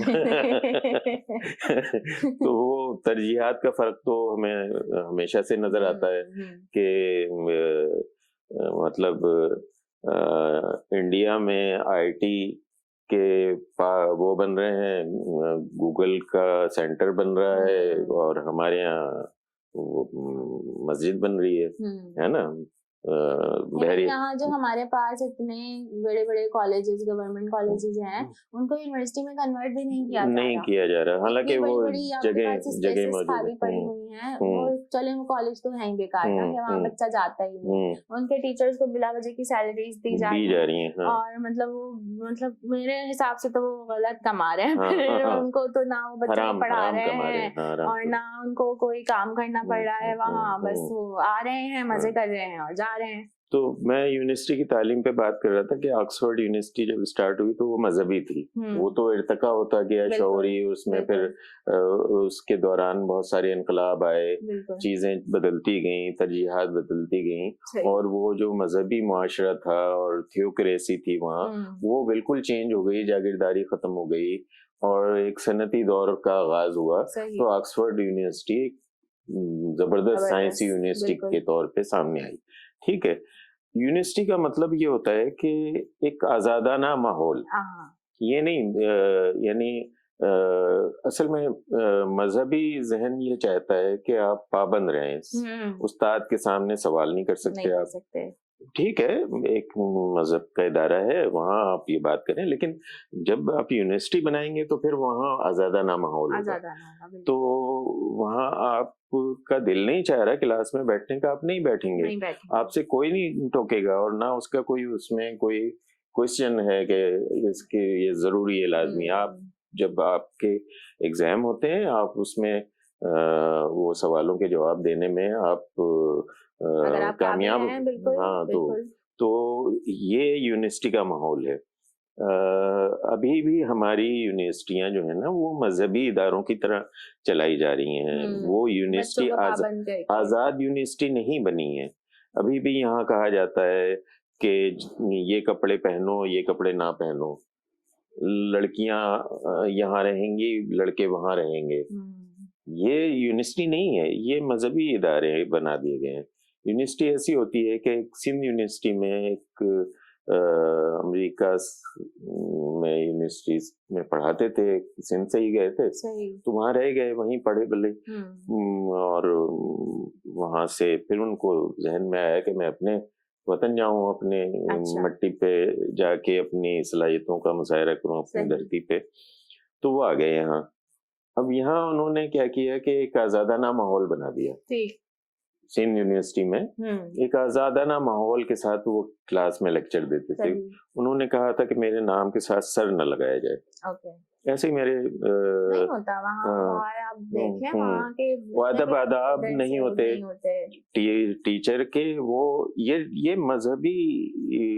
तो वो तरजीहात का फर्क तो हमें हमेशा से नजर आता है कि मतलब इंडिया में आईटी के वो बन रहे हैं, गूगल का सेंटर बन रहा है और हमारे यहाँ मस्जिद बन रही है ना। यहाँ जो हमारे पास इतने बड़े बड़े कॉलेजेस, गवर्नमेंट कॉलेजेस हैं, उनको यूनिवर्सिटी में कन्वर्ट भी नहीं किया जा रहा। हालांकि वो जगह खाली पड़ी हुई हैं, वो चले वो कॉलेज तो है ही बेकार ना, वहाँ बच्चा जाता ही नहीं। उनके टीचर्स को बिला वजह की सैलरीज दी जा रही हैं और मतलब मेरे हिसाब से तो वो गलत कमा रहे हैं। उनको तो ना वो बच्चा पढ़ा रहे हैं और ना उनको कोई काम करना पड़ रहा है वहाँ, बस वो आ रहे हैं, मजे कर रहे हैं और जा रहे हैं। तो मैं यूनिवर्सिटी की तालीम पे बात कर रहा था कि ऑक्सफोर्ड यूनिवर्सिटी जब स्टार्ट हुई तो वो मजहबी थी, वो तो इर्तिका होता गया शौरी, उसमें फिर उसके दौरान बहुत सारे इनकलाब आए, चीजें बदलती गईं, तरजीहात बदलती गईं और वो जो मजहबी मुआशरा था और थियोक्रेसी थी वहाँ, वो बिल्कुल चेंज हो गई, जागीरदारी खत्म हो गई और एक सनती दौर का आगाज हुआ। तो ऑक्सफोर्ड यूनिवर्सिटी जबरदस्त साइंसी यूनिवर्सिटी के तौर पे सामने आई। ठीक है, यूनिवर्सिटी का मतलब ये होता है कि एक आजादाना माहौल, ये नहीं यानी असल में मजहबी जहन ये चाहता है कि आप पाबंद रहें, उस्ताद के सामने सवाल नहीं कर सकते आप। ठीक है, एक मजहब का इदारा है, वहाँ आप ये बात करें, लेकिन जब आप यूनिवर्सिटी बनाएंगे तो फिर वहाँ आजादाना माहौल होगा। तो वहाँ आपका दिल नहीं चाह रहा क्लास में बैठने का, आप नहीं बैठेंगे, आपसे कोई नहीं टोकेगा और ना उसका कोई उसमें कोई क्वेश्चन है कि इसके ये जरूरी है, लाजमी। आप जब आपके एग्जाम होते हैं आप उसमें वो सवालों के जवाब देने में आप अगर आप कामयाब, बिल्कुल, हाँ, तो ये यूनिवर्सिटी का माहौल है। अभी भी हमारी यूनिवर्सिटियां जो है ना वो मजहबी इदारों की तरह चलाई जा रही हैं। वो यूनिवर्सिटी आजाद यूनिवर्सिटी नहीं बनी है। अभी भी यहाँ कहा जाता है कि ये कपड़े पहनो, ये कपड़े ना पहनो, लड़कियां यहाँ रहेंगी, लड़के वहां रहेंगे। ये यूनिवर्सिटी नहीं है, ये मजहबी इदारे बना दिए गए हैं। यूनिवर्सिटी ऐसी होती है कि सिंध यूनिवर्सिटी में एक अमेरिका में यूनिवर्सिटी में पढ़ाते थे, सिंध से ही गए थे, तो वहां रह गए, वहीं पढ़े भले। और वहां से फिर उनको जहन में आया कि मैं अपने वतन जाऊं, अपने मट्टी पे जाके अपनी सलाहियतों का मुजाहरा करूं अपनी धरती पे। तो वो आ गए यहाँ। अब यहाँ उन्होंने क्या किया कि एक आजादाना माहौल बना दिया। सिंध यूनिवर्सिटी में एक आजादाना माहौल के साथ वो क्लास में लेक्चर देते थे। उन्होंने कहा था कि मेरे नाम के साथ सर न लगाया जाए। ऐसे ही मेरे नहीं होता वहाँ आप देखें वहाँ के आदाब नहीं होते टीचर के। वो ये मजहबी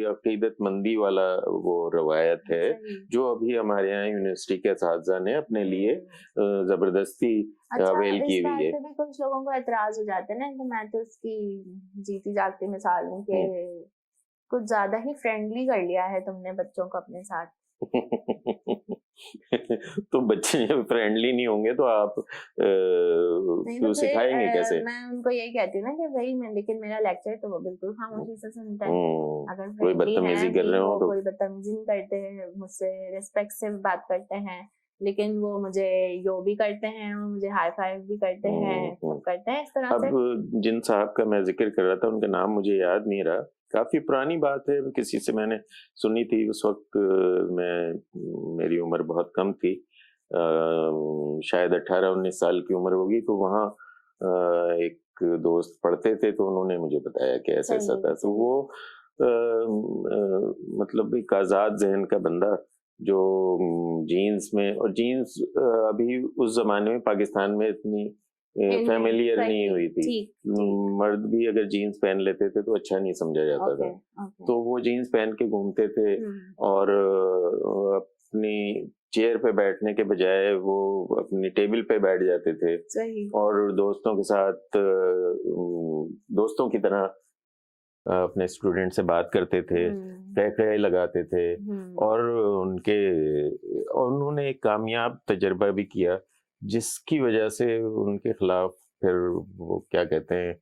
अकीदतमंदी वाला वो रवायत है जो अभी हमारे यहाँ यूनिवर्सिटी के असातिज़ा ने अपने लिए जबरदस्ती अवेल की हुई है। भी कुछ लोगों को एतराज हो जाते हैं ना, तो मैं तो उसकी जीती जागती मिसाल हूँ कि कुछ ज्यादा ही फ्रेंडली कर लिया है तुमने बच्चों को अपने साथ। तो बच्चे जब फ्रेंडली नहीं होंगे तो आप तो सिखाएंगे कैसे? मैं उनको यही कहती हूँ ना कि भाई लेकिन मेरा लेक्चर तो वो बिल्कुल खामोशी से सुनता है। अगर कोई बदतमीजी कर रहे हो तो कोई बदतमीजी नहीं करते हैं, मुझसे रिस्पेक्ट से बात करते हैं, लेकिन वो मुझे यो भी करते हैं, वो मुझे हाई फाइव भी करते हैं, सब करते हैं इस तरह से। अब जिन साहब का मैं जिक्र कर रहा था उनका नाम मुझे याद नहीं रहा, काफी पुरानी बात है, किसी से मैंने सुनी थी। उस वक्त मेरी उम्र बहुत कम थी, शायद 18-19 साल की उम्र होगी। तो वहाँ एक दोस्त पढ़ते थे तो उन्होंने मुझे बताया कि ऐसा ऐसा था। तो वो मतलब एक आजाद जहन का बंदा जो जीन्स में, और जीन्स अभी उस जमाने में पाकिस्तान में इतनी फैमिलियर नहीं हुई थी। मर्द भी अगर जीन्स पहन लेते थे तो अच्छा नहीं समझा जाता था। तो वो जीन्स पहन के घूमते थे और अपनी चेयर पे बैठने के बजाय वो अपनी टेबल पे बैठ जाते थे और दोस्तों के साथ दोस्तों की तरह अपने स्टूडेंट से बात करते थे, कह लगाते थे। और उन्होंने एक कामयाब तजर्बा भी किया जिसकी वजह से उनके खिलाफ फिर वो क्या कहते हैं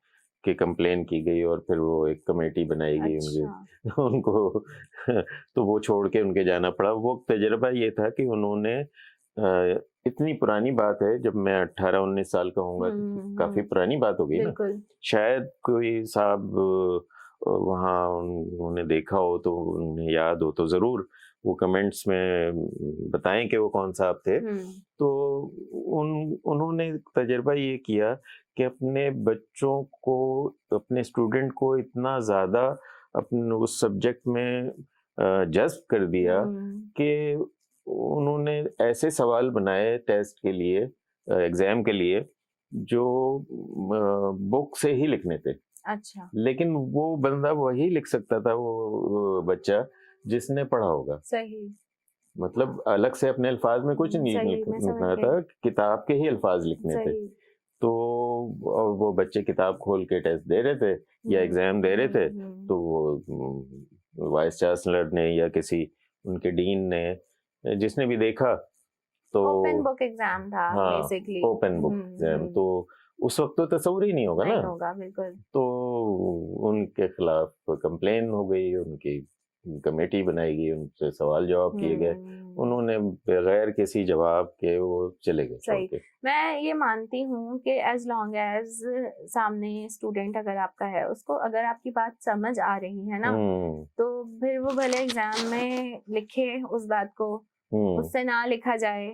कि कंप्लेन की गई और फिर वो एक कमेटी बनाई गई। उनको तो वो छोड़ के उनके जाना पड़ा। वो तजर्बा ये था कि उन्होंने इतनी पुरानी बात है, जब मैं 18-19 साल का होऊंगा तो काफी पुरानी बात हो गई ना। शायद कोई साहब वहाँ उन्होंने देखा हो तो उन्हें याद हो तो जरूर वो कमेंट्स में बताएं कि वो कौन साहब थे। तो उन्होंने तजर्बा ये किया कि अपने बच्चों को, अपने स्टूडेंट को इतना ज़्यादा अपने उस सब्जेक्ट में जज्ब कर दिया कि उन्होंने ऐसे सवाल बनाए टेस्ट के लिए, एग्ज़ाम के लिए, जो बुक से ही लिखने थे। अच्छा। लेकिन वो बंदा वही लिख सकता था, वो बच्चा जिसने पढ़ा होगा। सही। मतलब अलग से अपने अल्फाज में कुछ नहीं लिखना था, किताब के ही अल्फाज लिखने थे। तो वो बच्चे किताब खोल के टेस्ट दे रहे थे या एग्जाम दे रहे थे, तो वो वाइस चांसलर ने या किसी उनके डीन ने, जिसने भी देखा, तो ओपन बुक एग्जाम था। Basically open book exam. तो उस वक्त तो तस्वुर ही नहीं होगा ना। होगा बिल्कुल। तो उनके खिलाफ कंप्लेन हो गई, उनकी कमेटी बनाई गई, उनसे सवाल जवाब किए गए, उन्होंने बगैर किसी जवाब के वो चले गए छोड़ के। मैं ये मानती हूँ कि एज लॉन्ग एज सामने स्टूडेंट अगर आपका है, उसको अगर आपकी बात समझ आ रही है ना, तो फिर वो भले एग्जाम में लिखे उस बात को, उससे ना लिखा जाए,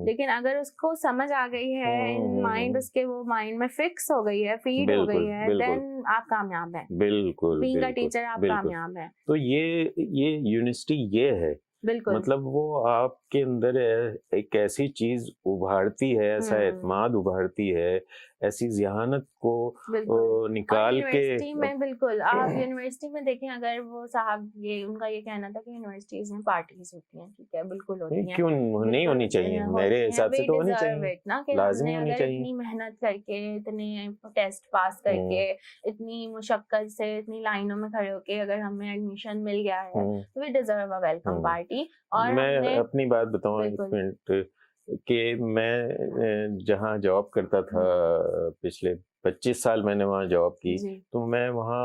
लेकिन अगर उसको समझ आ गई है, माइंड उसके वो माइंड में फिक्स हो गई है, फीड हो गई है, देन आप कामयाब हैं। बिल्कुल। बीइंग अ टीचर आप कामयाब हैं। तो ये यूनिवर्सिटी ये है, बिल्कुल। मतलब वो आपके अंदर एक ऐसी चीज उभारती है, ऐसा एतमाद उभारती है, ऐसी ज़हानत को बिल्कुल। निकाल के यूनिवर्सिटी में बिल्कुल आप यूनिवर्सिटी में देखें, अगर वो साहब ये उनका ये कहना था कि यूनिवर्सिटीज में पार्टीज होती हैं, ठीक है, बिल्कुल होती हैं, क्यों नहीं बिल्कुल होनी चाहिए, होती मेरे हैं, हिसाब से वी तो होनी डिजर्व चाहिए, इट ना, कि लाजमी हमने होनी अगर चाहिए। इतनी मेहनत करके, इतने टेस्ट पास करके, इतनी मुशक्कत से, इतनी लाइनों में खड़े होके अगर हमें एडमिशन मिल गया है, तो we deserve a welcome party. और मैं हमने अपनी बात बताऊं एक बिल्कुल मिनट, कि मैं जहाँ जॉब करता था पिछले 25 साल मैंने वहाँ जॉब की, जी तो मैं वहाँ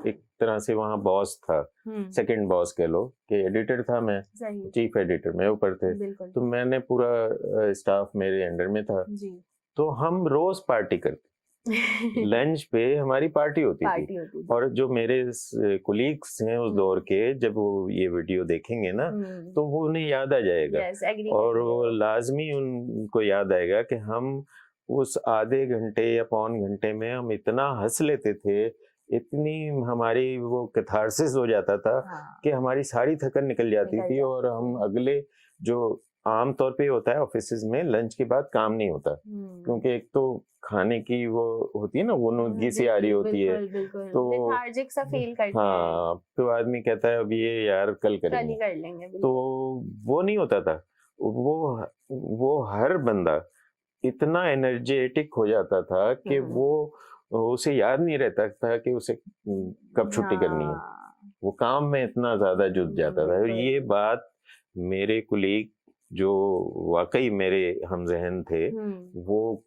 एक तरह से वहाँ बॉस था, सेकंड बॉस कह लो, कि एडिटर था मैं, सही चीफ एडिटर मैं ऊपर थे, बिल्कुल तो मैंने पूरा स्टाफ मेरे अंडर में था, जी तो हम रोज पार्टी करते, लंच पे हमारी पार्टी होती थी। पार्टी होती थी। और जो मेरे कोलीग्स हैं उस दौर के, जब वो ये वीडियो देखेंगे ना, तो वो उन्हें याद आ जाएगा, यस एग्री और वो लाजमी उनको याद आएगा कि हम उस आधे घंटे या पौन घंटे में हम इतना हंस लेते थे, इतनी हमारी वो कैथारसिस हो जाता था कि हमारी सारी थकन निकल जाती थी, और हम अगले, जो आम तौर पे होता है ऑफिसेज में, लंच के बाद काम नहीं होता, क्योंकि एक तो खाने की वो होती है ना, वो नुदगी सी आ रही होती है, तो लेथार्जिक सा फील करते हैं। हाँ, तो आदमी कहता है अब ये यार कल कल ही करेंगे, कर लेंगे, तो वो नहीं होता था। वो हर बंदा इतना एनर्जेटिक हो जाता था कि वो उसे याद नहीं रहता था कि उसे कब छुट्टी करनी है, वो काम में इतना ज्यादा जुट जाता था। और ये बात मेरे कुलीग जो वाकई मेरे हमजहन थे, वो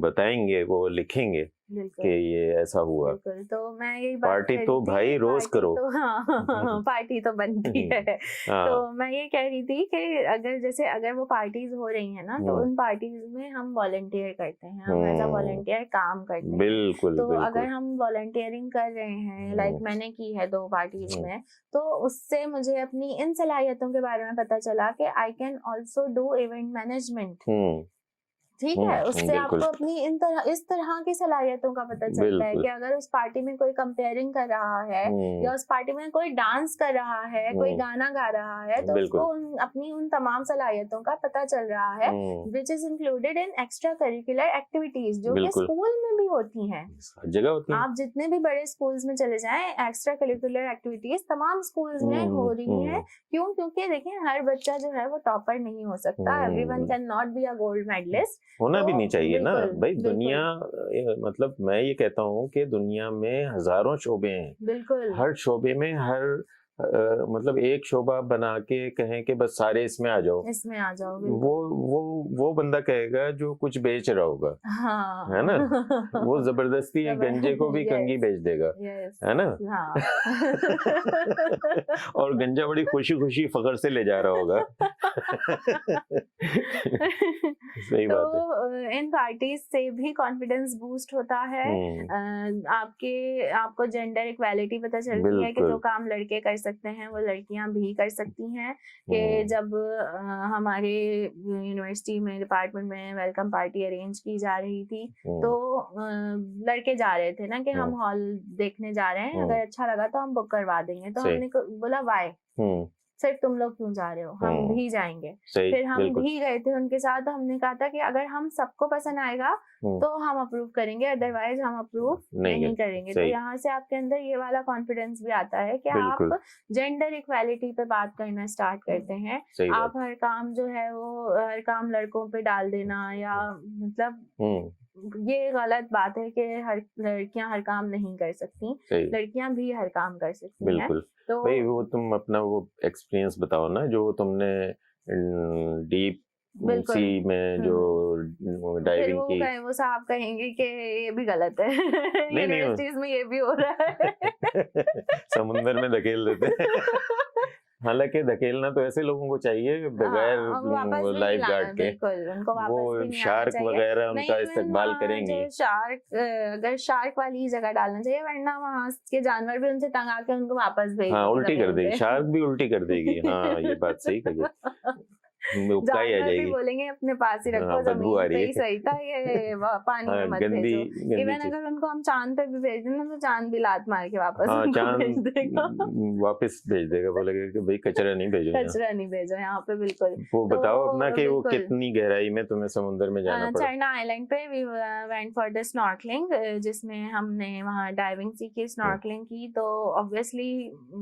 बताएंगे, वो लिखेंगे कि ये ऐसा हुआ। बिल्कुल, तो मैं यही बात पार्टी तो भाई रोज करो, तो हाँ पार्टी तो बनती है। तो मैं ये कह रही थी कि अगर वो पार्टीज हो रही है ना, तो उन पार्टीज में हम वॉलंटियर करते हैं, हम एज अ वॉलंटियर काम करते हैं। बिल्कुल, तो बिल्कुल। अगर हम वॉलंटियरिंग कर रहे हैं, लाइक मैंने की है 2 पार्टीज में, तो उससे मुझे अपनी इन सलाहियतों के बारे में पता चला कि I can also do event management. ठीक है, उससे आपको अपनी इस तरह की सलाहियतों का पता चलता है कि अगर उस पार्टी में कोई कंपेयरिंग कर रहा है, या उस पार्टी में कोई डांस कर रहा है, कोई गाना गा रहा है, तो उसको अपनी उन तमाम सलाहियतों का पता चल रहा है, which is included in extra curricular activities, जो कि स्कूल में भी होती हैं, जगह होती हैं। आप जितने भी बड़े स्कूल्स में चले जाएं, एक्स्ट्रा करिकुलर एक्टिविटीज तमाम स्कूल्स में हो रही हैं। क्यों? क्योंकि देखिए, हर बच्चा जो है वो टॉपर नहीं हो सकता, everyone can not be a gold medalist, होना भी नहीं चाहिए ना भाई। दुनिया, मतलब मैं ये कहता हूँ कि दुनिया में हजारों शोबे हैं, बिल्कुल, हर शोबे में मतलब एक शोबा बना के कहें कि बस सारे इसमें आ जाओ, वो बंदा कहेगा जो कुछ बेच रहा होगा, है ना, वो जबरदस्ती गंजे को भी कंगी बेच देगा, है ना, और गंजा बड़ी खुशी खुशी फखर से ले जा रहा होगा। सही बात है। इन पार्टीज से भी कॉन्फिडेंस बूस्ट होता है, आपको जेंडर इक्वालिटी पता चलती है कि जो काम लड़के कर सकते हैं वो लड़कियां भी कर सकती हैं। कि जब हमारे यूनिवर्सिटी में डिपार्टमेंट में वेलकम पार्टी अरेंज की जा रही थी, तो लड़के जा रहे थे ना कि हम हॉल देखने जा रहे हैं, अगर अच्छा लगा तो हम बुक करवा देंगे, तो हमने बोला वाई, सिर्फ तुम लोग क्यों जा रहे हो, हम भी जाएंगे। फिर हम भी गए थे उनके साथ, हमने कहा था कि अगर हम सबको पसंद आएगा तो हम अप्रूव करेंगे, अदरवाइज हम अप्रूव नहीं करेंगे। तो यहाँ से आपके अंदर ये वाला कॉन्फिडेंस भी आता है कि आप जेंडर इक्वालिटी पे बात करना स्टार्ट करते हैं। आप हर काम जो है वो हर काम लड़कों पे डाल देना, या मतलब ये गलत बात है कि लड़कियां हर काम नहीं कर सकती, लड़कियां भी हर काम कर सकती हैं। तो भाई वो तुम अपना वो एक्सपीरियंस बताओ ना, जो तुमने डीप सी में जो डाइविंग की। वो साहब कहेंगे कि ये भी गलत है, यूनिवर्सिटीज में ये भी हो रहा है। समुंदर में धकेल देते। हालांकि धकेलना तो ऐसे लोगों को चाहिए बगैर लाइफ गार्ड के, वो शार्क वगैरह उनका इस्तेमाल करेंगे। अगर शार्क वाली जगह डालना चाहिए, वरना वहाँ के जानवर भी उनसे तंग आके उनको वापस भेज, हाँ, उल्टी कर देगी, शार्क भी उल्टी कर देगी। हाँ, ये बात सही कही। उबकाई आ जानवर भी जाएगी। बोलेंगे अपने पास ही रखो, हाँ, बदबू आ जमीन पे रही ही है। सही था, ये पानी में हाँ, मत गंदी भेजो। गंदी इवन चीज। अगर उनको हम चांद पे भी भेज दें ना, तो चांद भी लात मार के वापस हाँ, उनको चांद भेज देगा। वापस भेज देगा, बोलेगा कि भाई कचरा नहीं भेजो यहाँ। कचरा नहीं भेजो यहाँ पे, बिल्कुल। वो तो बताओ अपना कि वो बिल्कुल कितनी गहराई में तुम्हें समुद्र में जाना पड़ा। चाइना आइलैंड पे we went for the snorkelling, जिसमें हमने वहाँ डाइविंग सीखी, स्नॉर्कलिंग की। तो ऑब्वियसली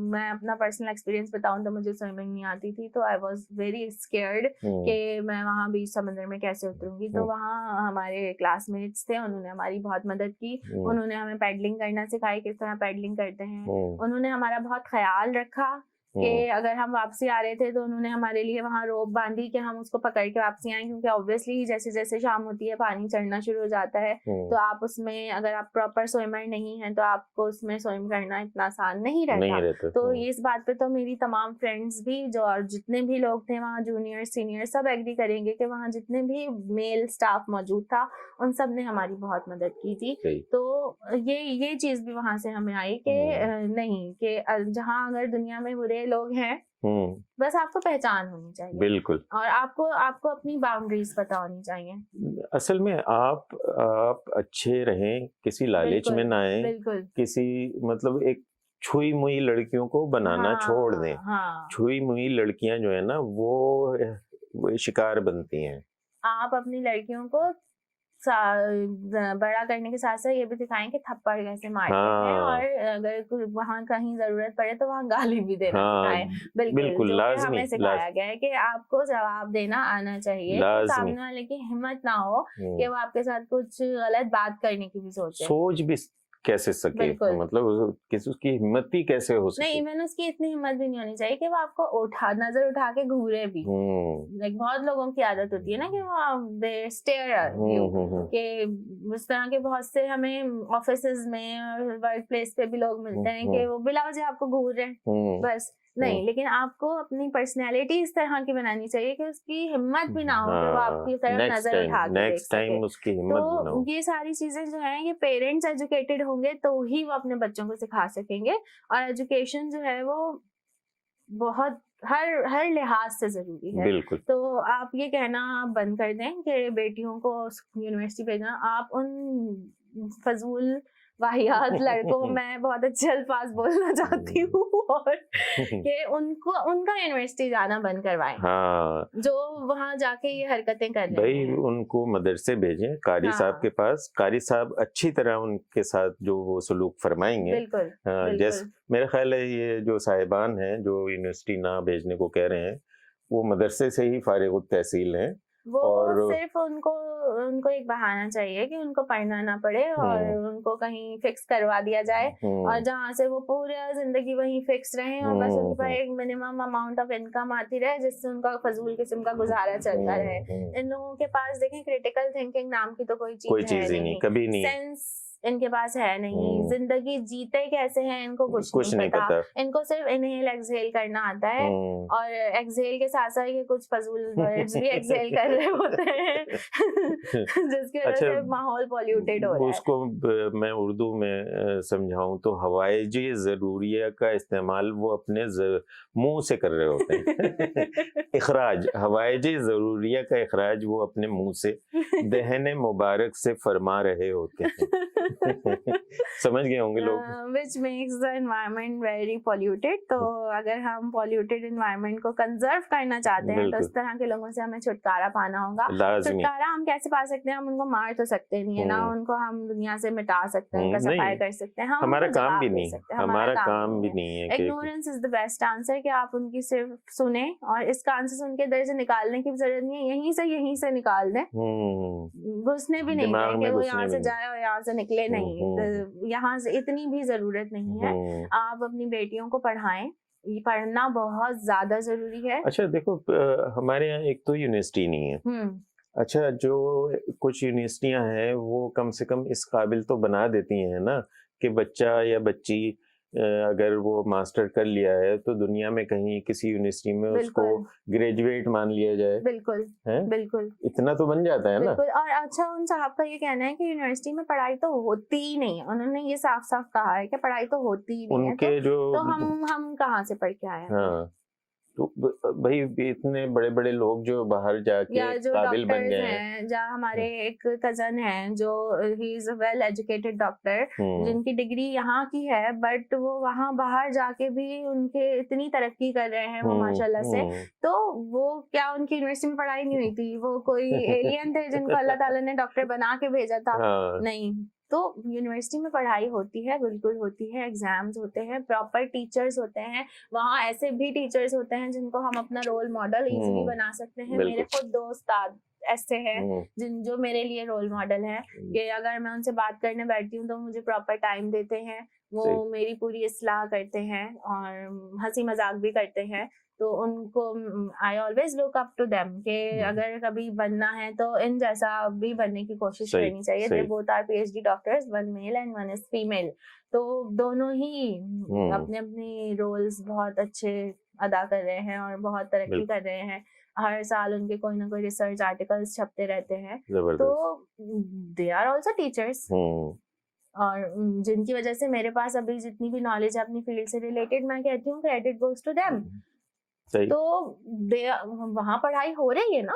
मैं अपना पर्सनल एक्सपीरियंस बताऊं तो मुझे स्विमिंग नहीं आती थी, तो आई वाज वेरी स्केयर्ड कि मैं वहाँ बीच समुद्र में कैसे उतरूंगी। तो वहाँ हमारे क्लासमेट्स थे, उन्होंने हमारी बहुत मदद की। उन्होंने हमें पैडलिंग करना सिखाई, किस तरह पैडलिंग करते हैं। उन्होंने हमारा बहुत ख्याल रखा कि अगर हम वापसी आ रहे थे तो उन्होंने हमारे लिए वहाँ रोप बांधी कि हम उसको पकड़ के वापसी आए, क्योंकि ऑब्वियसली जैसे जैसे शाम होती है पानी चढ़ना शुरू हो जाता है। तो आप उसमें अगर आप प्रॉपर स्विमर नहीं है तो आपको उसमें स्विम करना इतना आसान नहीं रहता। तो इस बात पे तो मेरी तमाम फ्रेंड्स भी जो और जितने भी लोग थे वहाँ, जूनियर सीनियर, सब एग्री करेंगे कि वहाँ जितने भी मेल स्टाफ मौजूद था उन सब ने हमारी बहुत मदद की थी। तो ये चीज भी वहां से हमें आई कि नहीं, कि जहाँ अगर दुनिया में बुरे लोग हैं, बस आपको पहचान होनी चाहिए। बिल्कुल। और आपको अपनी बाउंड्रीज पता होनी चाहिए। असल में आप अच्छे रहें, किसी लालच में ना आए, बिल्कुल किसी मतलब एक छुई मुई लड़कियों को बनाना छोड़ दें। छुई मुई लड़कियां जो है ना वो शिकार बनती हैं। आप अपनी लड़कियों को बड़ा करने के साथ साथ ये भी दिखाएं कि थप्पड़ कैसे मारते हैं, और अगर वहाँ कहीं जरूरत पड़े तो वहाँ गाली भी देना सिखाएं। बिल्कुल लाजमी, हमें सिखाया गया है कि आपको जवाब देना आना चाहिए। तो सामने वाले की हिम्मत ना हो कि वो आपके साथ कुछ गलत बात करने की भी सोच भी कैसे सके, मतलब उसकी हिम्मत ही कैसे हो सके। नहीं, इवन उसकी इतनी हिम्मत भी नहीं होनी चाहिए कि वो आपको नजर उठा के घूरे भी। लाइक बहुत लोगों की आदत होती है ना कि वो दे स्टेयर कि उस तरह के बहुत से हमें ऑफिसेज में और वर्क प्लेस पे भी लोग मिलते हैं कि वो बिला वजह आपको घूर रहे हैं बस। नहीं, लेकिन आपको अपनी पर्सनैलिटी इस तरह की बनानी चाहिए कि उसकी हिम्मत भी ना हो कि वो आपकी तरफ नजर उठा के देख सके। तो ये सारी चीजें जो है ये पेरेंट्स एजुकेटेड होंगे तो ही वो अपने बच्चों को सिखा सकेंगे। और एजुकेशन जो है वो बहुत हर लिहाज से जरूरी है। बिल्कुल। तो आप ये कहना बंद कर दें कि बेटियों को यूनिवर्सिटी भेजना। आप उन फजूल वाहियात लड़कों, मैं बहुत अच्छे अल्फाज बोलना चाहती हूँ, और कि उनका यूनिवर्सिटी जाना बंद करवाएं। जो वहाँ जाके ये हरकतें कर रहे हैं। भाई उनको मदरसे भेजें कारी साहब के पास। कारी साहब अच्छी तरह उनके साथ जो वो सलूक फरमाएंगे। बिल्कुल। जैसे मेरा ख्याल है ये जो साहिबान हैं जो यूनिवर्सिटी ना भेजने को कह रहे हैं वो मदरसे से ही फारिग तहसील हैं। वो सिर्फ उनको एक बहाना चाहिए कि उनको पढ़ना ना पड़े और उनको कहीं फिक्स करवा दिया जाए, और जहाँ से वो पूरा जिंदगी वहीं फिक्स रहे और बस उनके पास एक मिनिमम अमाउंट ऑफ इनकम आती रहे जिससे उनका फजूल किस्म का गुजारा चलता रहे। इन लोगों के पास देखें क्रिटिकल थिंकिंग नाम की तो कोई चीज है नहीं, कभी नहीं, सेंस इनके पास है नहीं। जिंदगी जीते कैसे हैं इनको कुछ नहीं पता। इनको सिर्फ इनहेल एक्सहेल करना आता है, और एक्सहेल के साथ साथ ये कुछ फजूल वर्ड्स भी एक्सहेल कर रहे होते हैं जिसकी वजह से माहौल पॉल्यूटेड हो रहा है। उसको मैं उर्दू में समझाऊं तो हवाइजी जरूरिया का इस्तेमाल वो अपने मुंह से कर रहे होते हैं। इखराज, हवाइजी जरूरिया का इखराज वो अपने मुंह से दहने मुबारक से फरमा रहे होते हैं। समझ गए होंगे लोग। Which makes the environment very polluted। तो अगर हम polluted environment को कंजर्व करना चाहते हैं तो इस तरह के लोगों से हमें छुटकारा पाना होगा। छुटकारा हम कैसे पा सकते हैं? हम उनको मार तो सकते नहीं है ना, उनको हम दुनिया से मिटा सकते हैं, उनका सफाई कर सकते हैं, हमारा काम भी नहीं, हमारा काम भी नहीं है। Ignorance is the best answer, कि आप उनकी सिर्फ सुने, और इसका आंसर सुन के दर से निकालने की जरूरत नहीं है, यहीं से निकाल दें। घुसने भी नहीं दें कि वो यहाँ से जाए और यहाँ से निकले नहीं, यहाँ से इतनी भी जरूरत नहीं है। आप अपनी बेटियों को पढ़ाएं, पढ़ना बहुत ज्यादा जरूरी है। अच्छा देखो, हमारे यहाँ एक तो यूनिवर्सिटी नहीं है। अच्छा, जो कुछ यूनिवर्सिटियां हैं वो कम से कम इस काबिल तो बना देती हैं ना कि बच्चा या बच्ची अगर वो मास्टर कर लिया है तो दुनिया में कहीं किसी यूनिवर्सिटी में उसको ग्रेजुएट मान लिया जाए। बिल्कुल इतना तो बन जाता है ना। और अच्छा, उन साहब का ये कहना है कि यूनिवर्सिटी में पढ़ाई तो होती ही नहीं है। उन्होंने ये साफ साफ कहा है कि पढ़ाई तो होती ही नहीं है। तो हम कहाँ से पढ़ के आए हैं? तो भाई इतने बड़े बड़े लोग जो बाहर जाके या जो काबिल बन डॉक्टर्स गए हैं। हैं, जहाँ हमारे एक कजन है जो ही is a well educated doctor, जिनकी डिग्री यहाँ की है, बट वो वहाँ बाहर जाके भी उनके इतनी तरक्की कर रहे हैं वो माशाल्लाह से। तो वो क्या उनकी यूनिवर्सिटी में पढ़ाई नहीं हुई थी, वो कोई एलियन थे जिनको अल्लाह ताला ने डॉक्टर बना के भेजा था? हाँ, नहीं। तो यूनिवर्सिटी में पढ़ाई होती है, बिल्कुल होती है, एग्जाम्स होते हैं, प्रॉपर टीचर्स होते हैं, वहाँ ऐसे भी टीचर्स होते हैं जिनको हम अपना रोल मॉडल इजीली बना सकते हैं। मेरे बिल्कुल। खुद दो उस्ताद ऐसे हैं जो मेरे लिए रोल मॉडल हैं, कि अगर मैं उनसे बात करने बैठती हूँ तो मुझे प्रॉपर टाइम देते हैं, वो सही। मेरी पूरी इस्लाह करते हैं और हंसी मजाक भी करते हैं। तो उनको I always look up to them कि अगर कभी बनना है तो इन जैसा भी बनने की कोशिश सही, करनी चाहिए। दे सही। Both are PhD doctors, one male and one is female. तो दोनों ही अपने अपने रोल्स बहुत अच्छे अदा कर रहे हैं और बहुत तरक्की बिल्कुल। कर रहे हैं। हर साल उनके कोई ना कोई रिसर्च आर्टिकल्स छपते रहते हैं। जबरदस्त। तो दे आर ऑल्सो टीचर्स, और जिनकी वजह से मेरे पास अभी जितनी भी नॉलेज है अपनी फील्ड से रिलेटेड, मैं कहती हूँ क्रेडिट गोज टू देम। सही। तो वहाँ पढ़ाई हो रही है ना।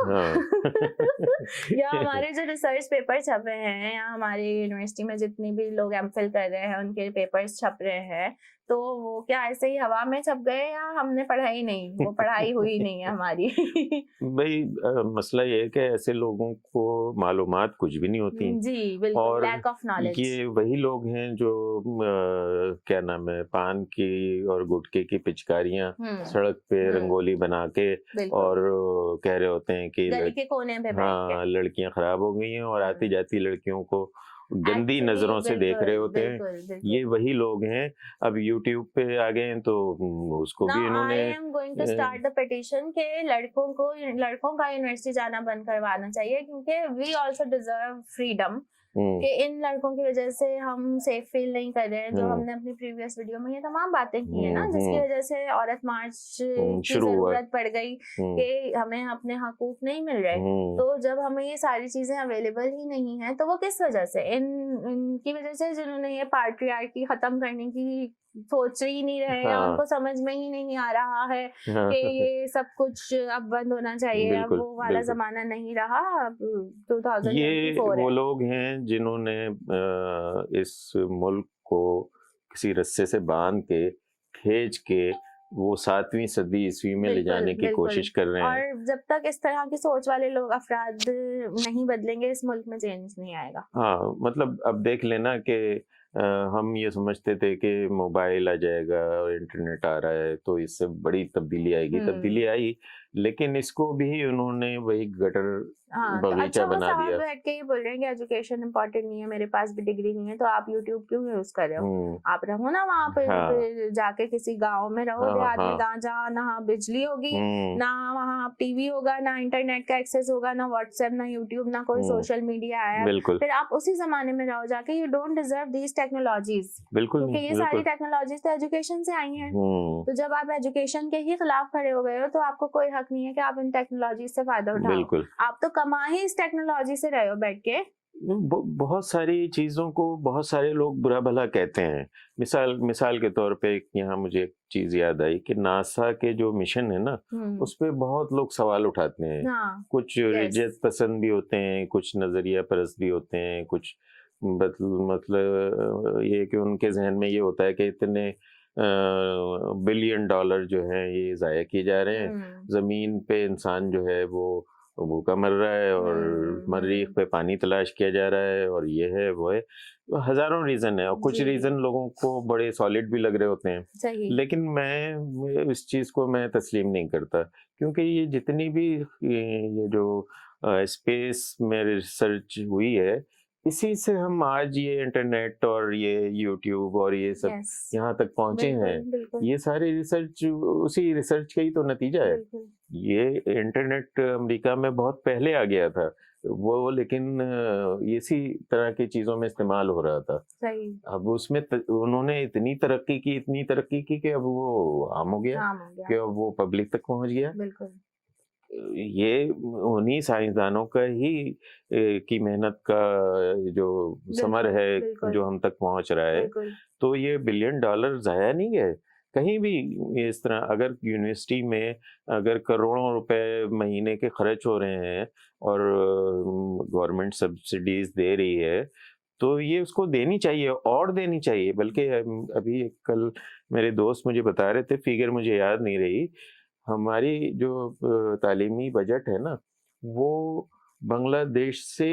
या हमारे जो रिसर्च पेपर छप रहे हैं, या हमारे यूनिवर्सिटी में जितने भी लोग एमफिल कर रहे हैं उनके पेपर्स छप रहे हैं, तो वो क्या ऐसे ही हवा में छप गए, या हमने पढ़ाई नहीं, वो पढ़ाई हुई नहीं है हमारी। भाई मसला ये है कि ऐसे लोगों को मालूमात कुछ भी नहीं होती जी बिल्कुल, और लैक ऑफ नॉलेज। ये वही लोग हैं जो क्या नाम है, पान की और गुटखे की पिचकारियां सड़क पे रंगोली बना के और कह रहे होते हैं कि गली के कोने पे हाँ लड़कियां खराब हो गई हैं, और आती जाती लड़कियों को गंदी नजरों से देख रहे होते हैं। ये वही लोग हैं। अब YouTube पे आ गए हैं तो उसको भी इन्होंने I am going to start the petition के लड़कों का यूनिवर्सिटी जाना बंद करवाना चाहिए, क्योंकि वी आल्सो डिजर्व फ्रीडम। कि इन लड़कों की वजह से हम सेफ फील नहीं कर रहे हैं, जो हमने अपनी प्रीवियस वीडियो में ये तमाम बातें की है ना, जिसकी वजह से औरत मार्च की जरूरत पड़ गई कि हमें अपने हकूक नहीं मिल रहे। तो जब हमें ये सारी चीजें अवेलेबल ही नहीं है, तो वो किस वजह से, इनकी वजह से, जिन्होंने ये पाट्रियार्की खत्म करने की सोच ही नहीं रहे, या उनको समझ में ही नहीं आ रहा है कि ये सब कुछ अब बंद होना चाहिए। अब वो वाला जमाना नहीं रहा, अब 2024 ये वो लोग हैं जिन्होंने इस मुल्क को किसी रस्से से बांध के खींच के वो 7वीं सदी ईस्वी में ले जाने की कोशिश कर रहे हैं। और जब तक इस तरह की सोच वाले लोग अफराद नहीं बदलेंगे, इस मुल्क में चेंज नहीं आएगा। हाँ, मतलब अब देख लेना कि हम ये समझते थे कि मोबाइल आ जाएगा और इंटरनेट आ रहा है तो इससे बड़ी तब्दीली आएगी। तब्दीली आई, लेकिन इसको भी उन्होंने वही गटर बगीचा बना दिया। बैठ के ये बोल रहे हैं कि एजुकेशन इम्पोर्टेंट नहीं है, मेरे पास भी डिग्री नहीं है, तो आप यूट्यूब क्यों यूज कर रहे हो? आप रहो ना वहाँ पे, जाके किसी गांव में रहो, देहात में, जहाँ ना बिजली होगी, ना वहाँ टीवी होगा, ना इंटरनेट का एक्सेस होगा, ना व्हाट्सएप, ना यूट्यूब, ना कोई सोशल मीडिया है। फिर आप उसी जमाने में रहो जाके। You don't deserve these technologies, क्योंकि ये सारी टेक्नोलॉजीज तो एजुकेशन से आई हैं। तो जब आप एजुकेशन के ही खिलाफ खड़े हो गए हो, तो आपको कोई हक नहीं है कि आप इन टेक्नोलॉजी से फायदा उठाओ। आप तो कमा ही इस टेक्नोलॉजी से रहे हो बैठ के। बहुत सारी चीजों को बहुत सारे लोग बुरा भला कहते हैं। मिसाल के तौर पे यहाँ मुझे एक चीज याद आई कि नासा के जो मिशन है ना, उस पे बहुत लोग सवाल उठाते हैं। कुछ रिजत पसंद भी होते हैं, कुछ नजरिया परस्त भी होते हैं, कुछ मतलब ये कि उनके जहन में ये होता है कि इतने $बिलियन जो हैं ये जाया किए जा रहे हैं। जमीन पे इंसान जो है वो भूखा मर रहा है और मरीख पे पानी तलाश किया जा रहा है, और ये है वो है। हजारों रीजन है, और कुछ रीजन लोगों को बड़े सॉलिड भी लग रहे होते हैं। लेकिन मैं इस चीज को मैं तस्लीम नहीं करता, क्योंकि ये जितनी भी ये जो स्पेस में रिसर्च हुई है, इसी से हम आज ये इंटरनेट और ये यूट्यूब और ये सब यहाँ तक पहुंचे हैं। ये सारे रिसर्च उसी रिसर्च का ही तो नतीजा है। ये इंटरनेट अमेरिका में बहुत पहले आ गया था वो, लेकिन इसी तरह की चीजों में इस्तेमाल हो रहा था। अब उसमें उन्होंने इतनी तरक्की की कि अब वो आम हो गया कि अब वो पब्लिक तक पहुंच गया। ये उन्हीं साइंसदानों का ही की मेहनत का जो समर है जो हम तक पहुंच रहा है। तो ये $बिलियन जाया नहीं गए। कहीं भी इस तरह अगर यूनिवर्सिटी में अगर करोड़ों रुपए महीने के खर्च हो रहे हैं और गवर्नमेंट सब्सिडीज दे रही है, तो ये उसको देनी चाहिए और देनी चाहिए। बल्कि अभी कल मेरे दोस्त मुझे बता रहे थे, फिगर मुझे याद नहीं रही, हमारी जो तालीमी बजट है ना, वो बांग्लादेश से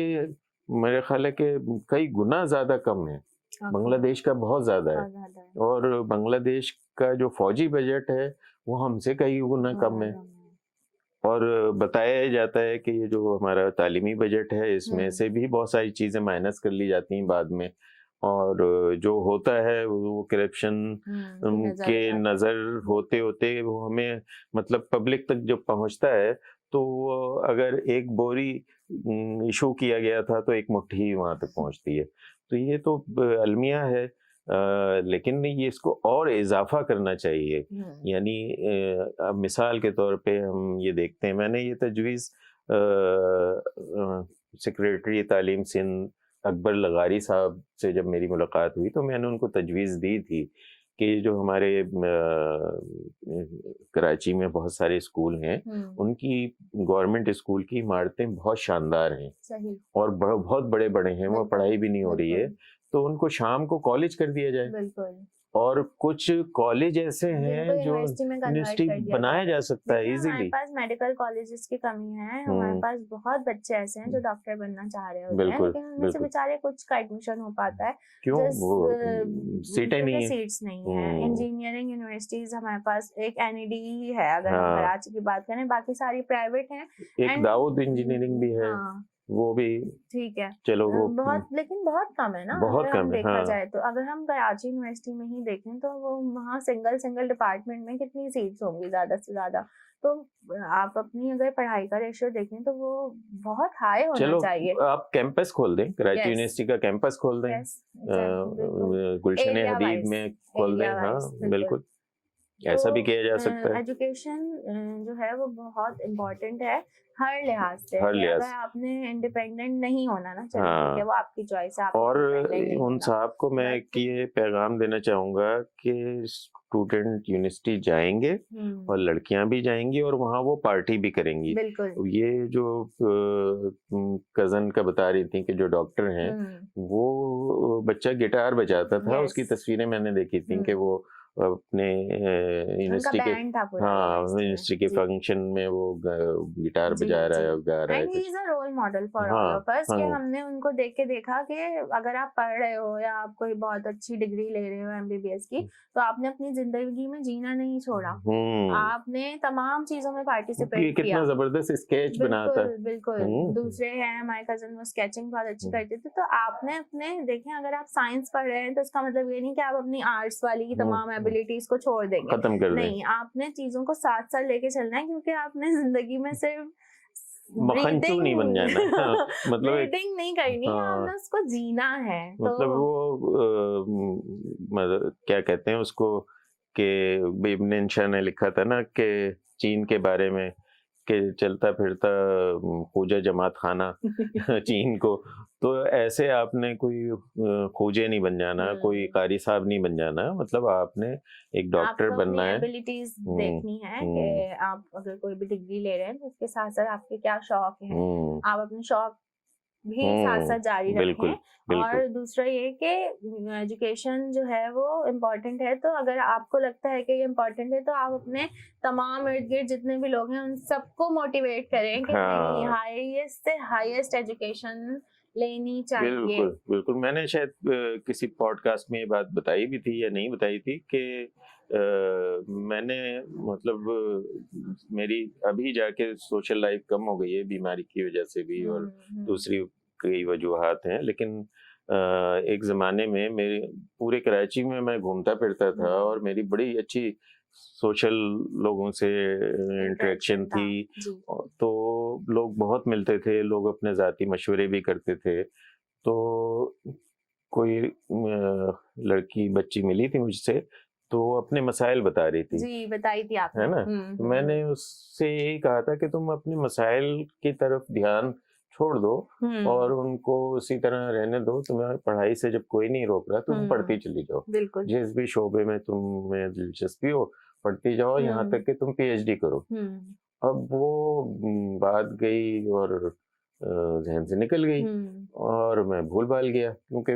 मेरे ख्याल है कि कई गुना ज़्यादा कम है। बांग्लादेश का बहुत ज़्यादा है, और बांग्लादेश का जो फौजी बजट है वो हमसे कई गुना कम है। और बताया जाता है कि ये जो हमारा तालीमी बजट है इसमें से भी बहुत सारी चीज़ें माइनस कर ली जाती हैं बाद में, और जो होता है वो करप्शन के नज़र होते होते वो हमें मतलब पब्लिक तक जब पहुंचता है तो अगर एक बोरी इशू किया गया था तो एक मुट्ठी वहां तक पहुंचती है। तो ये तो अलमिया है, लेकिन ये इसको और इजाफा करना चाहिए। यानी अब मिसाल के तौर पे हम ये देखते हैं, मैंने ये तजवीज़ सेक्रेटरी तालीम सिंध अकबर लगारी साहब से जब मेरी मुलाकात हुई तो मैंने उनको तजवीज़ दी थी कि जो हमारे कराची में बहुत सारे स्कूल हैं, उनकी गवर्नमेंट स्कूल की इमारतें बहुत शानदार हैं। सही। और बहुत बड़े बड़े हैं, वो पढ़ाई भी नहीं हो रही है, तो उनको शाम को कॉलेज कर दिया जाए। बिल्कुल। और कुछ कॉलेज ऐसे हैं जो यूनिवर्सिटी बनाया जा सकता है इजीली। हमारे पास मेडिकल कॉलेजेस की कमी है, हमारे पास बहुत बच्चे ऐसे हैं जो डॉक्टर बनना चाह रहे होते हैं, लेकिन उनमें से बेचारे कुछ का एडमिशन हो पाता है, क्यों वो सीटें नहीं है, सीट्स नहीं है। इंजीनियरिंग यूनिवर्सिटीज हमारे पास एक NED ही है अगर हम कराची की बात करें, बाकी सारी प्राइवेट हैं। एक दाऊद इंजीनियरिंग भी है, वो भी ठीक है, चलो वो बहुत, लेकिन बहुत कम है ना, बहुत अगर कम हम है। देखा जाए तो अगर हम कराची यूनिवर्सिटी में ही देखें तो वो वहाँ सिंगल डिपार्टमेंट में कितनी सीट्स होंगी ज्यादा से ज्यादा। तो आप अपनी अगर पढ़ाई का रेशियो देखें तो वो बहुत हाई होना चाहिए। आप कैंपस खोल दें, कराची यूनिवर्सिटी का कैंपस खोल दें, गुलशन हदीद में खोल दें। हाँ बिल्कुल, ऐसा भी किया जा सकता है। एजुकेशन जो है वो बहुत इम्पोर्टेंट है हर लिहाज से। अगर आपने इंडिपेंडेंट नहीं होना ना, चलिए ठीक है, वो आपकी चॉइस है। और उन साहब को मैं ये पैगाम देना चाहूंगा कि स्टूडेंट यूनिवर्सिटी जाएंगे और लड़कियां भी जाएंगी और वहाँ वो पार्टी भी करेंगी। बिल्कुल। ये जो कजन का बता रही थी कि जो डॉक्टर हैं वो बच्चा गिटार बजाता था, उसकी तस्वीरें मैंने देखी थी कि वो अपने यूनिवर्सिटी के यूनिवर्सिटी के फंक्शन में वो गिटार बजा रहा है, गा रहा है। And he is a role model for all of us कि हमने उनको देख के देखा कि अगर आप पढ़ रहे हो या आप कोई बहुत अच्छी डिग्री ले रहे हो MBBS की, तो आपने अपनी जिंदगी में जीना नहीं छोड़ा, आपने तमाम चीजों में पार्टिसिपेट किया। कितना जबरदस्त स्केच बनाता है। बिल्कुल। दूसरे हैं हमारे कजन, वो स्केचिंग बहुत अच्छी करते थे, तो आपने अपने देखें, अगर आप साइंस पढ़ रहे हैं तो इसका मतलब ये नहीं कि आप अपनी आर्ट्स वाली तमाम एबिलिटीज को छोड़ देंगे, खत्म कर देंगे। नहीं, आपने चीजों को साथ साथ लेके चलना है, क्योंकि आपने जिंदगी में सिर्फ मक्खनचू नहीं बन जाना। मतलब रीडिंग नहीं करनी है, आपने उसको जीना है। मतलब वो क्या कहते हैं उसको कि इब्न इंशा ने लिखा था ना कि चीन के बारे में कि चलता फिरता खोजा जमात खाना चीन को, तो ऐसे आपने कोई खोजे नहीं बन जाना, कोई कारी साहब नहीं बन जाना, मतलब आपने एक डॉक्टर बनना है। एबिलिटीज देखनी है कि आप अगर कोई भी डिग्री ले रहे हैं तो उसके साथ साथ आपके क्या शौक हैं, आप अपने शौक भी साथ साथ जारी रखें। और दूसरा ये कि एजुकेशन जो है वो इम्पोर्टेंट है, तो अगर आपको लगता है कि ये इम्पोर्टेंट है तो आप अपने तमाम इर्द गिर्द जितने भी लोग हैं उन सबको मोटिवेट करें कि नहीं, हाईएस्ट से हाईएस्ट एजुकेशन लेनी चाहिए। बिल्कुल। मैंने शायद किसी पॉडकास्ट में ये बात बताई भी थी या नहीं बताई थी कि मैंने मतलब मेरी अभी जाके सोशल लाइफ कम हो गई है बीमारी की वजह से भी, और दूसरी कई वजूहात हैं, लेकिन एक ज़माने में मेरे पूरे कराची में मैं घूमता फिरता था और मेरी बड़ी अच्छी सोशल लोगों से इंटरेक्शन थी, तो लोग बहुत मिलते थे, लोग अपने ज़ाती मशवरे भी करते थे। तो कोई लड़की बच्ची मिली थी मुझसे, तो वो अपने मसाइल बता रही थी। जी, बताई थी आपने, है ना। तो मैंने उससे यही कहा था कि तुम अपने मसाइल की तरफ ध्यान छोड़ दो और उनको उसी तरह रहने दो। तुम्हें पढ़ाई से जब कोई नहीं रोक रहा, तुम पढ़ती चली जाओ, बिल्कुल। जिस भी शोबे में तुम्हें दिलचस्पी हो पढ़ती जाओ, यहाँ तक कि तुम पीएचडी करो। अब वो बात गई और जहन से निकल गई और मैं भूल भाल गया, क्योंकि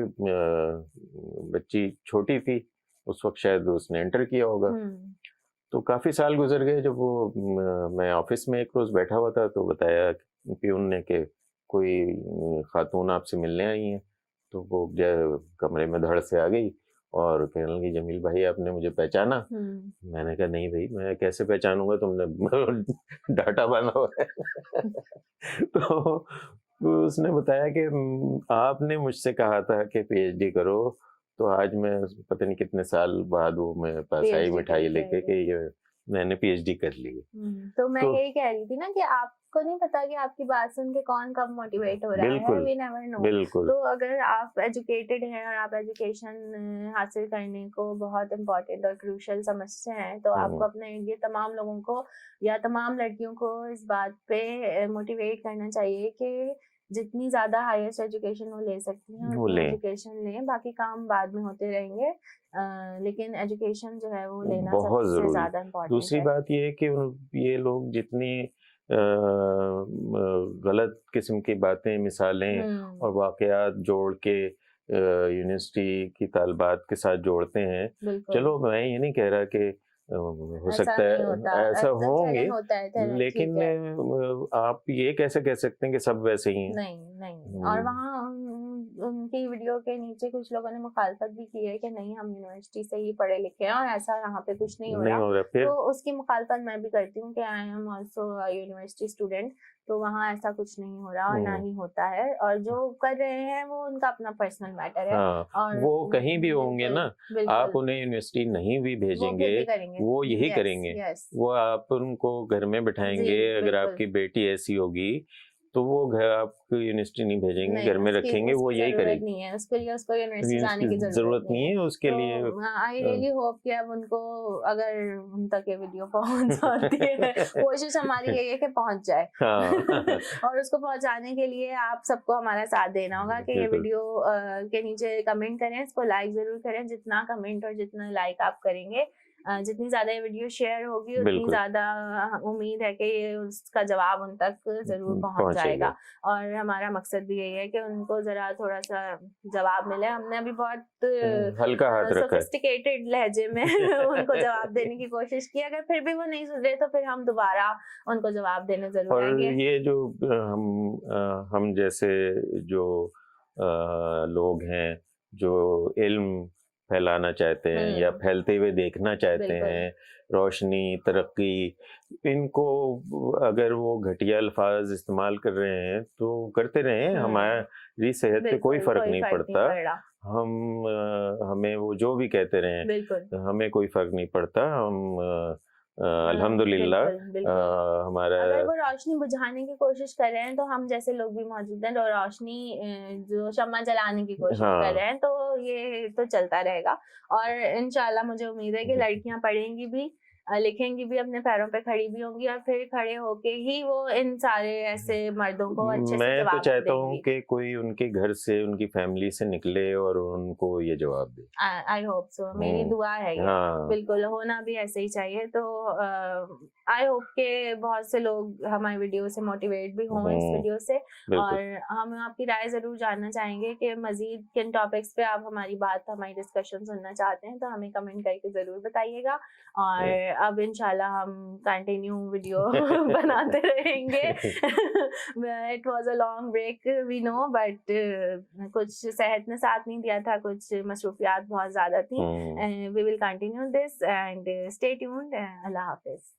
बच्ची छोटी थी उस वक्त, शायद उसने एंटर किया होगा। तो काफी साल गुजर गए। जब वो मैं ऑफिस में एक रोज बैठा हुआ था तो बताया प्यून ने कि कोई खातून आपसे मिलने आई है। तो वो कमरे में धड़ से आ गई और कहने लगी, जमील भाई आपने मुझे पहचाना? मैंने कहा नहीं भाई, मैं कैसे पहचानूंगा, तुमने डाटा बांधा हुआ है। तो उसने बताया कि आपने मुझसे कहा था कि पीएचडी करो, तो आज मैं पता नहीं कितने साल बाद वो मेरे पास आई मिठाई लेके कि ये मैंने पीएचडी कर ली। तो मैं यही कह रही थी ना कि आपको नहीं पता कि आपकी बात सुन के कौन कब मोटिवेट हो रहा है, वी नेवर नो। बिल्कुल। तो अगर आप एजुकेटेड हैं और आप एजुकेशन हासिल करने को बहुत इम्पोर्टेंट और क्रूशियल समझते हैं, तो आपको अपने ये तमाम लोगों को या तमाम लड़कियों को इस बात पे मोटिवेट करना चाहिए कि जितनी ज्यादा हाईएस्ट एजुकेशन वो ले सकती हैं उतनी एजुकेशन लें, बाकी काम बाद में होते रहेंगे, लेकिन एजुकेशन जो है वो लेना सबसे ज्यादा इम्पोर्टेंट है। दूसरी बात ये है कि ये लोग जितनी गलत किस्म की बातें, मिसालें और वाकयात जोड़ के यूनिवर्सिटी की तालबात के साथ जोड़ते हैं, चलो मैं ये नहीं कह रहा कि हो सकता है ऐसा होंगे, लेकिन आप ये कैसे कह सकते हैं कि सब वैसे ही हैं? नहीं। और वहाँ उनकी वीडियो के नीचे कुछ लोगों ने मुखालफत भी की है कि नहीं, हम यूनिवर्सिटी से ही पढ़े लिखे हैं और ऐसा यहाँ पे कुछ नहीं हो रहा। तो उसकी मुखालफत मैं भी करती हूँ कि I am also university student, तो वहाँ ऐसा कुछ नहीं हो रहा और ना ही होता है, और जो कर रहे हैं वो उनका अपना पर्सनल मैटर है। और वो कहीं भी होंगे ना, आप उन्हें यूनिवर्सिटी नहीं भी भेजेंगे, वो यही करेंगे। वो आप उनको घर में बिठाएंगे, अगर आपकी बेटी ऐसी होगी तो वो घर आपको यूनिवर्सिटी नहीं भेजेंगे, घर में रखेंगे, वो यही करेगी। नहीं है उसके लिए, उसको यूनिवर्सिटी जाने की जरूरत नहीं है उसके लिए। आई रियली होप कि अब उनको, अगर उन तक ये वीडियो पहुंच जाती है, कोशिश हमारी यही है कि पहुंच जाए। और उसको पहुंचाने के लिए आप सबको हमारा साथ देना होगा कि ये वीडियो के नीचे कमेंट करें, इसको लाइक जरूर करें। जितना कमेंट और जितना लाइक आप करेंगे, जितनी ज्यादा ये वीडियो शेयर होगी, उतनी ज्यादा उम्मीद है कि ये उसका जवाब उन तक जरूर पहुंच जाएगा। और हमारा मकसद भी यही है कि उनको जरा थोड़ा सा जवाब मिले। हमने अभी बहुत हल्का हाथ रखा है, सोफिस्टिकेटेड लहजे में उनको जवाब देने की कोशिश की। अगर फिर भी वो नहीं सुधरे तो फिर हम दोबारा उनको जवाब देने जरूर आएंगे। और ये जो हम जैसे जो लोग हैं जो इल्म फैलाना चाहते हैं या फैलते हुए देखना चाहते हैं, रोशनी, तरक्की, इनको अगर वो घटिया अल्फाज इस्तेमाल कर रहे हैं तो करते रहें, हमारी सेहत पे कोई फर्क नहीं पड़ता। हमें वो जो भी कहते रहें, हमें कोई फर्क नहीं पड़ता। हम अल्हम्दुलिल्लाह हमारा, अगर वो रोशनी बुझाने की कोशिश कर रहे हैं तो हम जैसे लोग भी मौजूद हैं, तो रोशनी जो शम्मा जलाने की कोशिश कर रहे हैं, तो ये तो चलता रहेगा। और इंशाल्लाह मुझे उम्मीद है कि लड़कियां पढ़ेंगी भी, लिखेंगी भी, अपने पैरों पे खड़ी भी होंगी, और फिर खड़े होके ही वो इन सारे ऐसे मर्दों को अच्छे से जवाब देंगी। मैं तो चाहता हूँ कि कोई उनके घर से, उनकी फैमिली से निकले और उनको ये जवाब दे। आई होप सो, मेरी दुआ है ये। बिल्कुल होना भी ऐसे ही चाहिए। तो आई होप के बहुत से लोग हमारी वीडियो से मोटिवेट भी हों इस वीडियो से। और हम आपकी राय जरूर जानना चाहेंगे कि मजीद किन टॉपिक्स पे आप हमारी बात, हमारी डिस्कशन सुनना चाहते हैं, तो हमें कमेंट करके जरूर बताइएगा। और अब इंशाल्लाह हम कंटिन्यू वीडियो बनाते रहेंगे। It was a long break, we know, but कुछ सेहत ने साथ नहीं दिया था, कुछ मसरूफियात बहुत ज्यादा थी। We will continue this and stay tuned. अल्लाह हाफिज।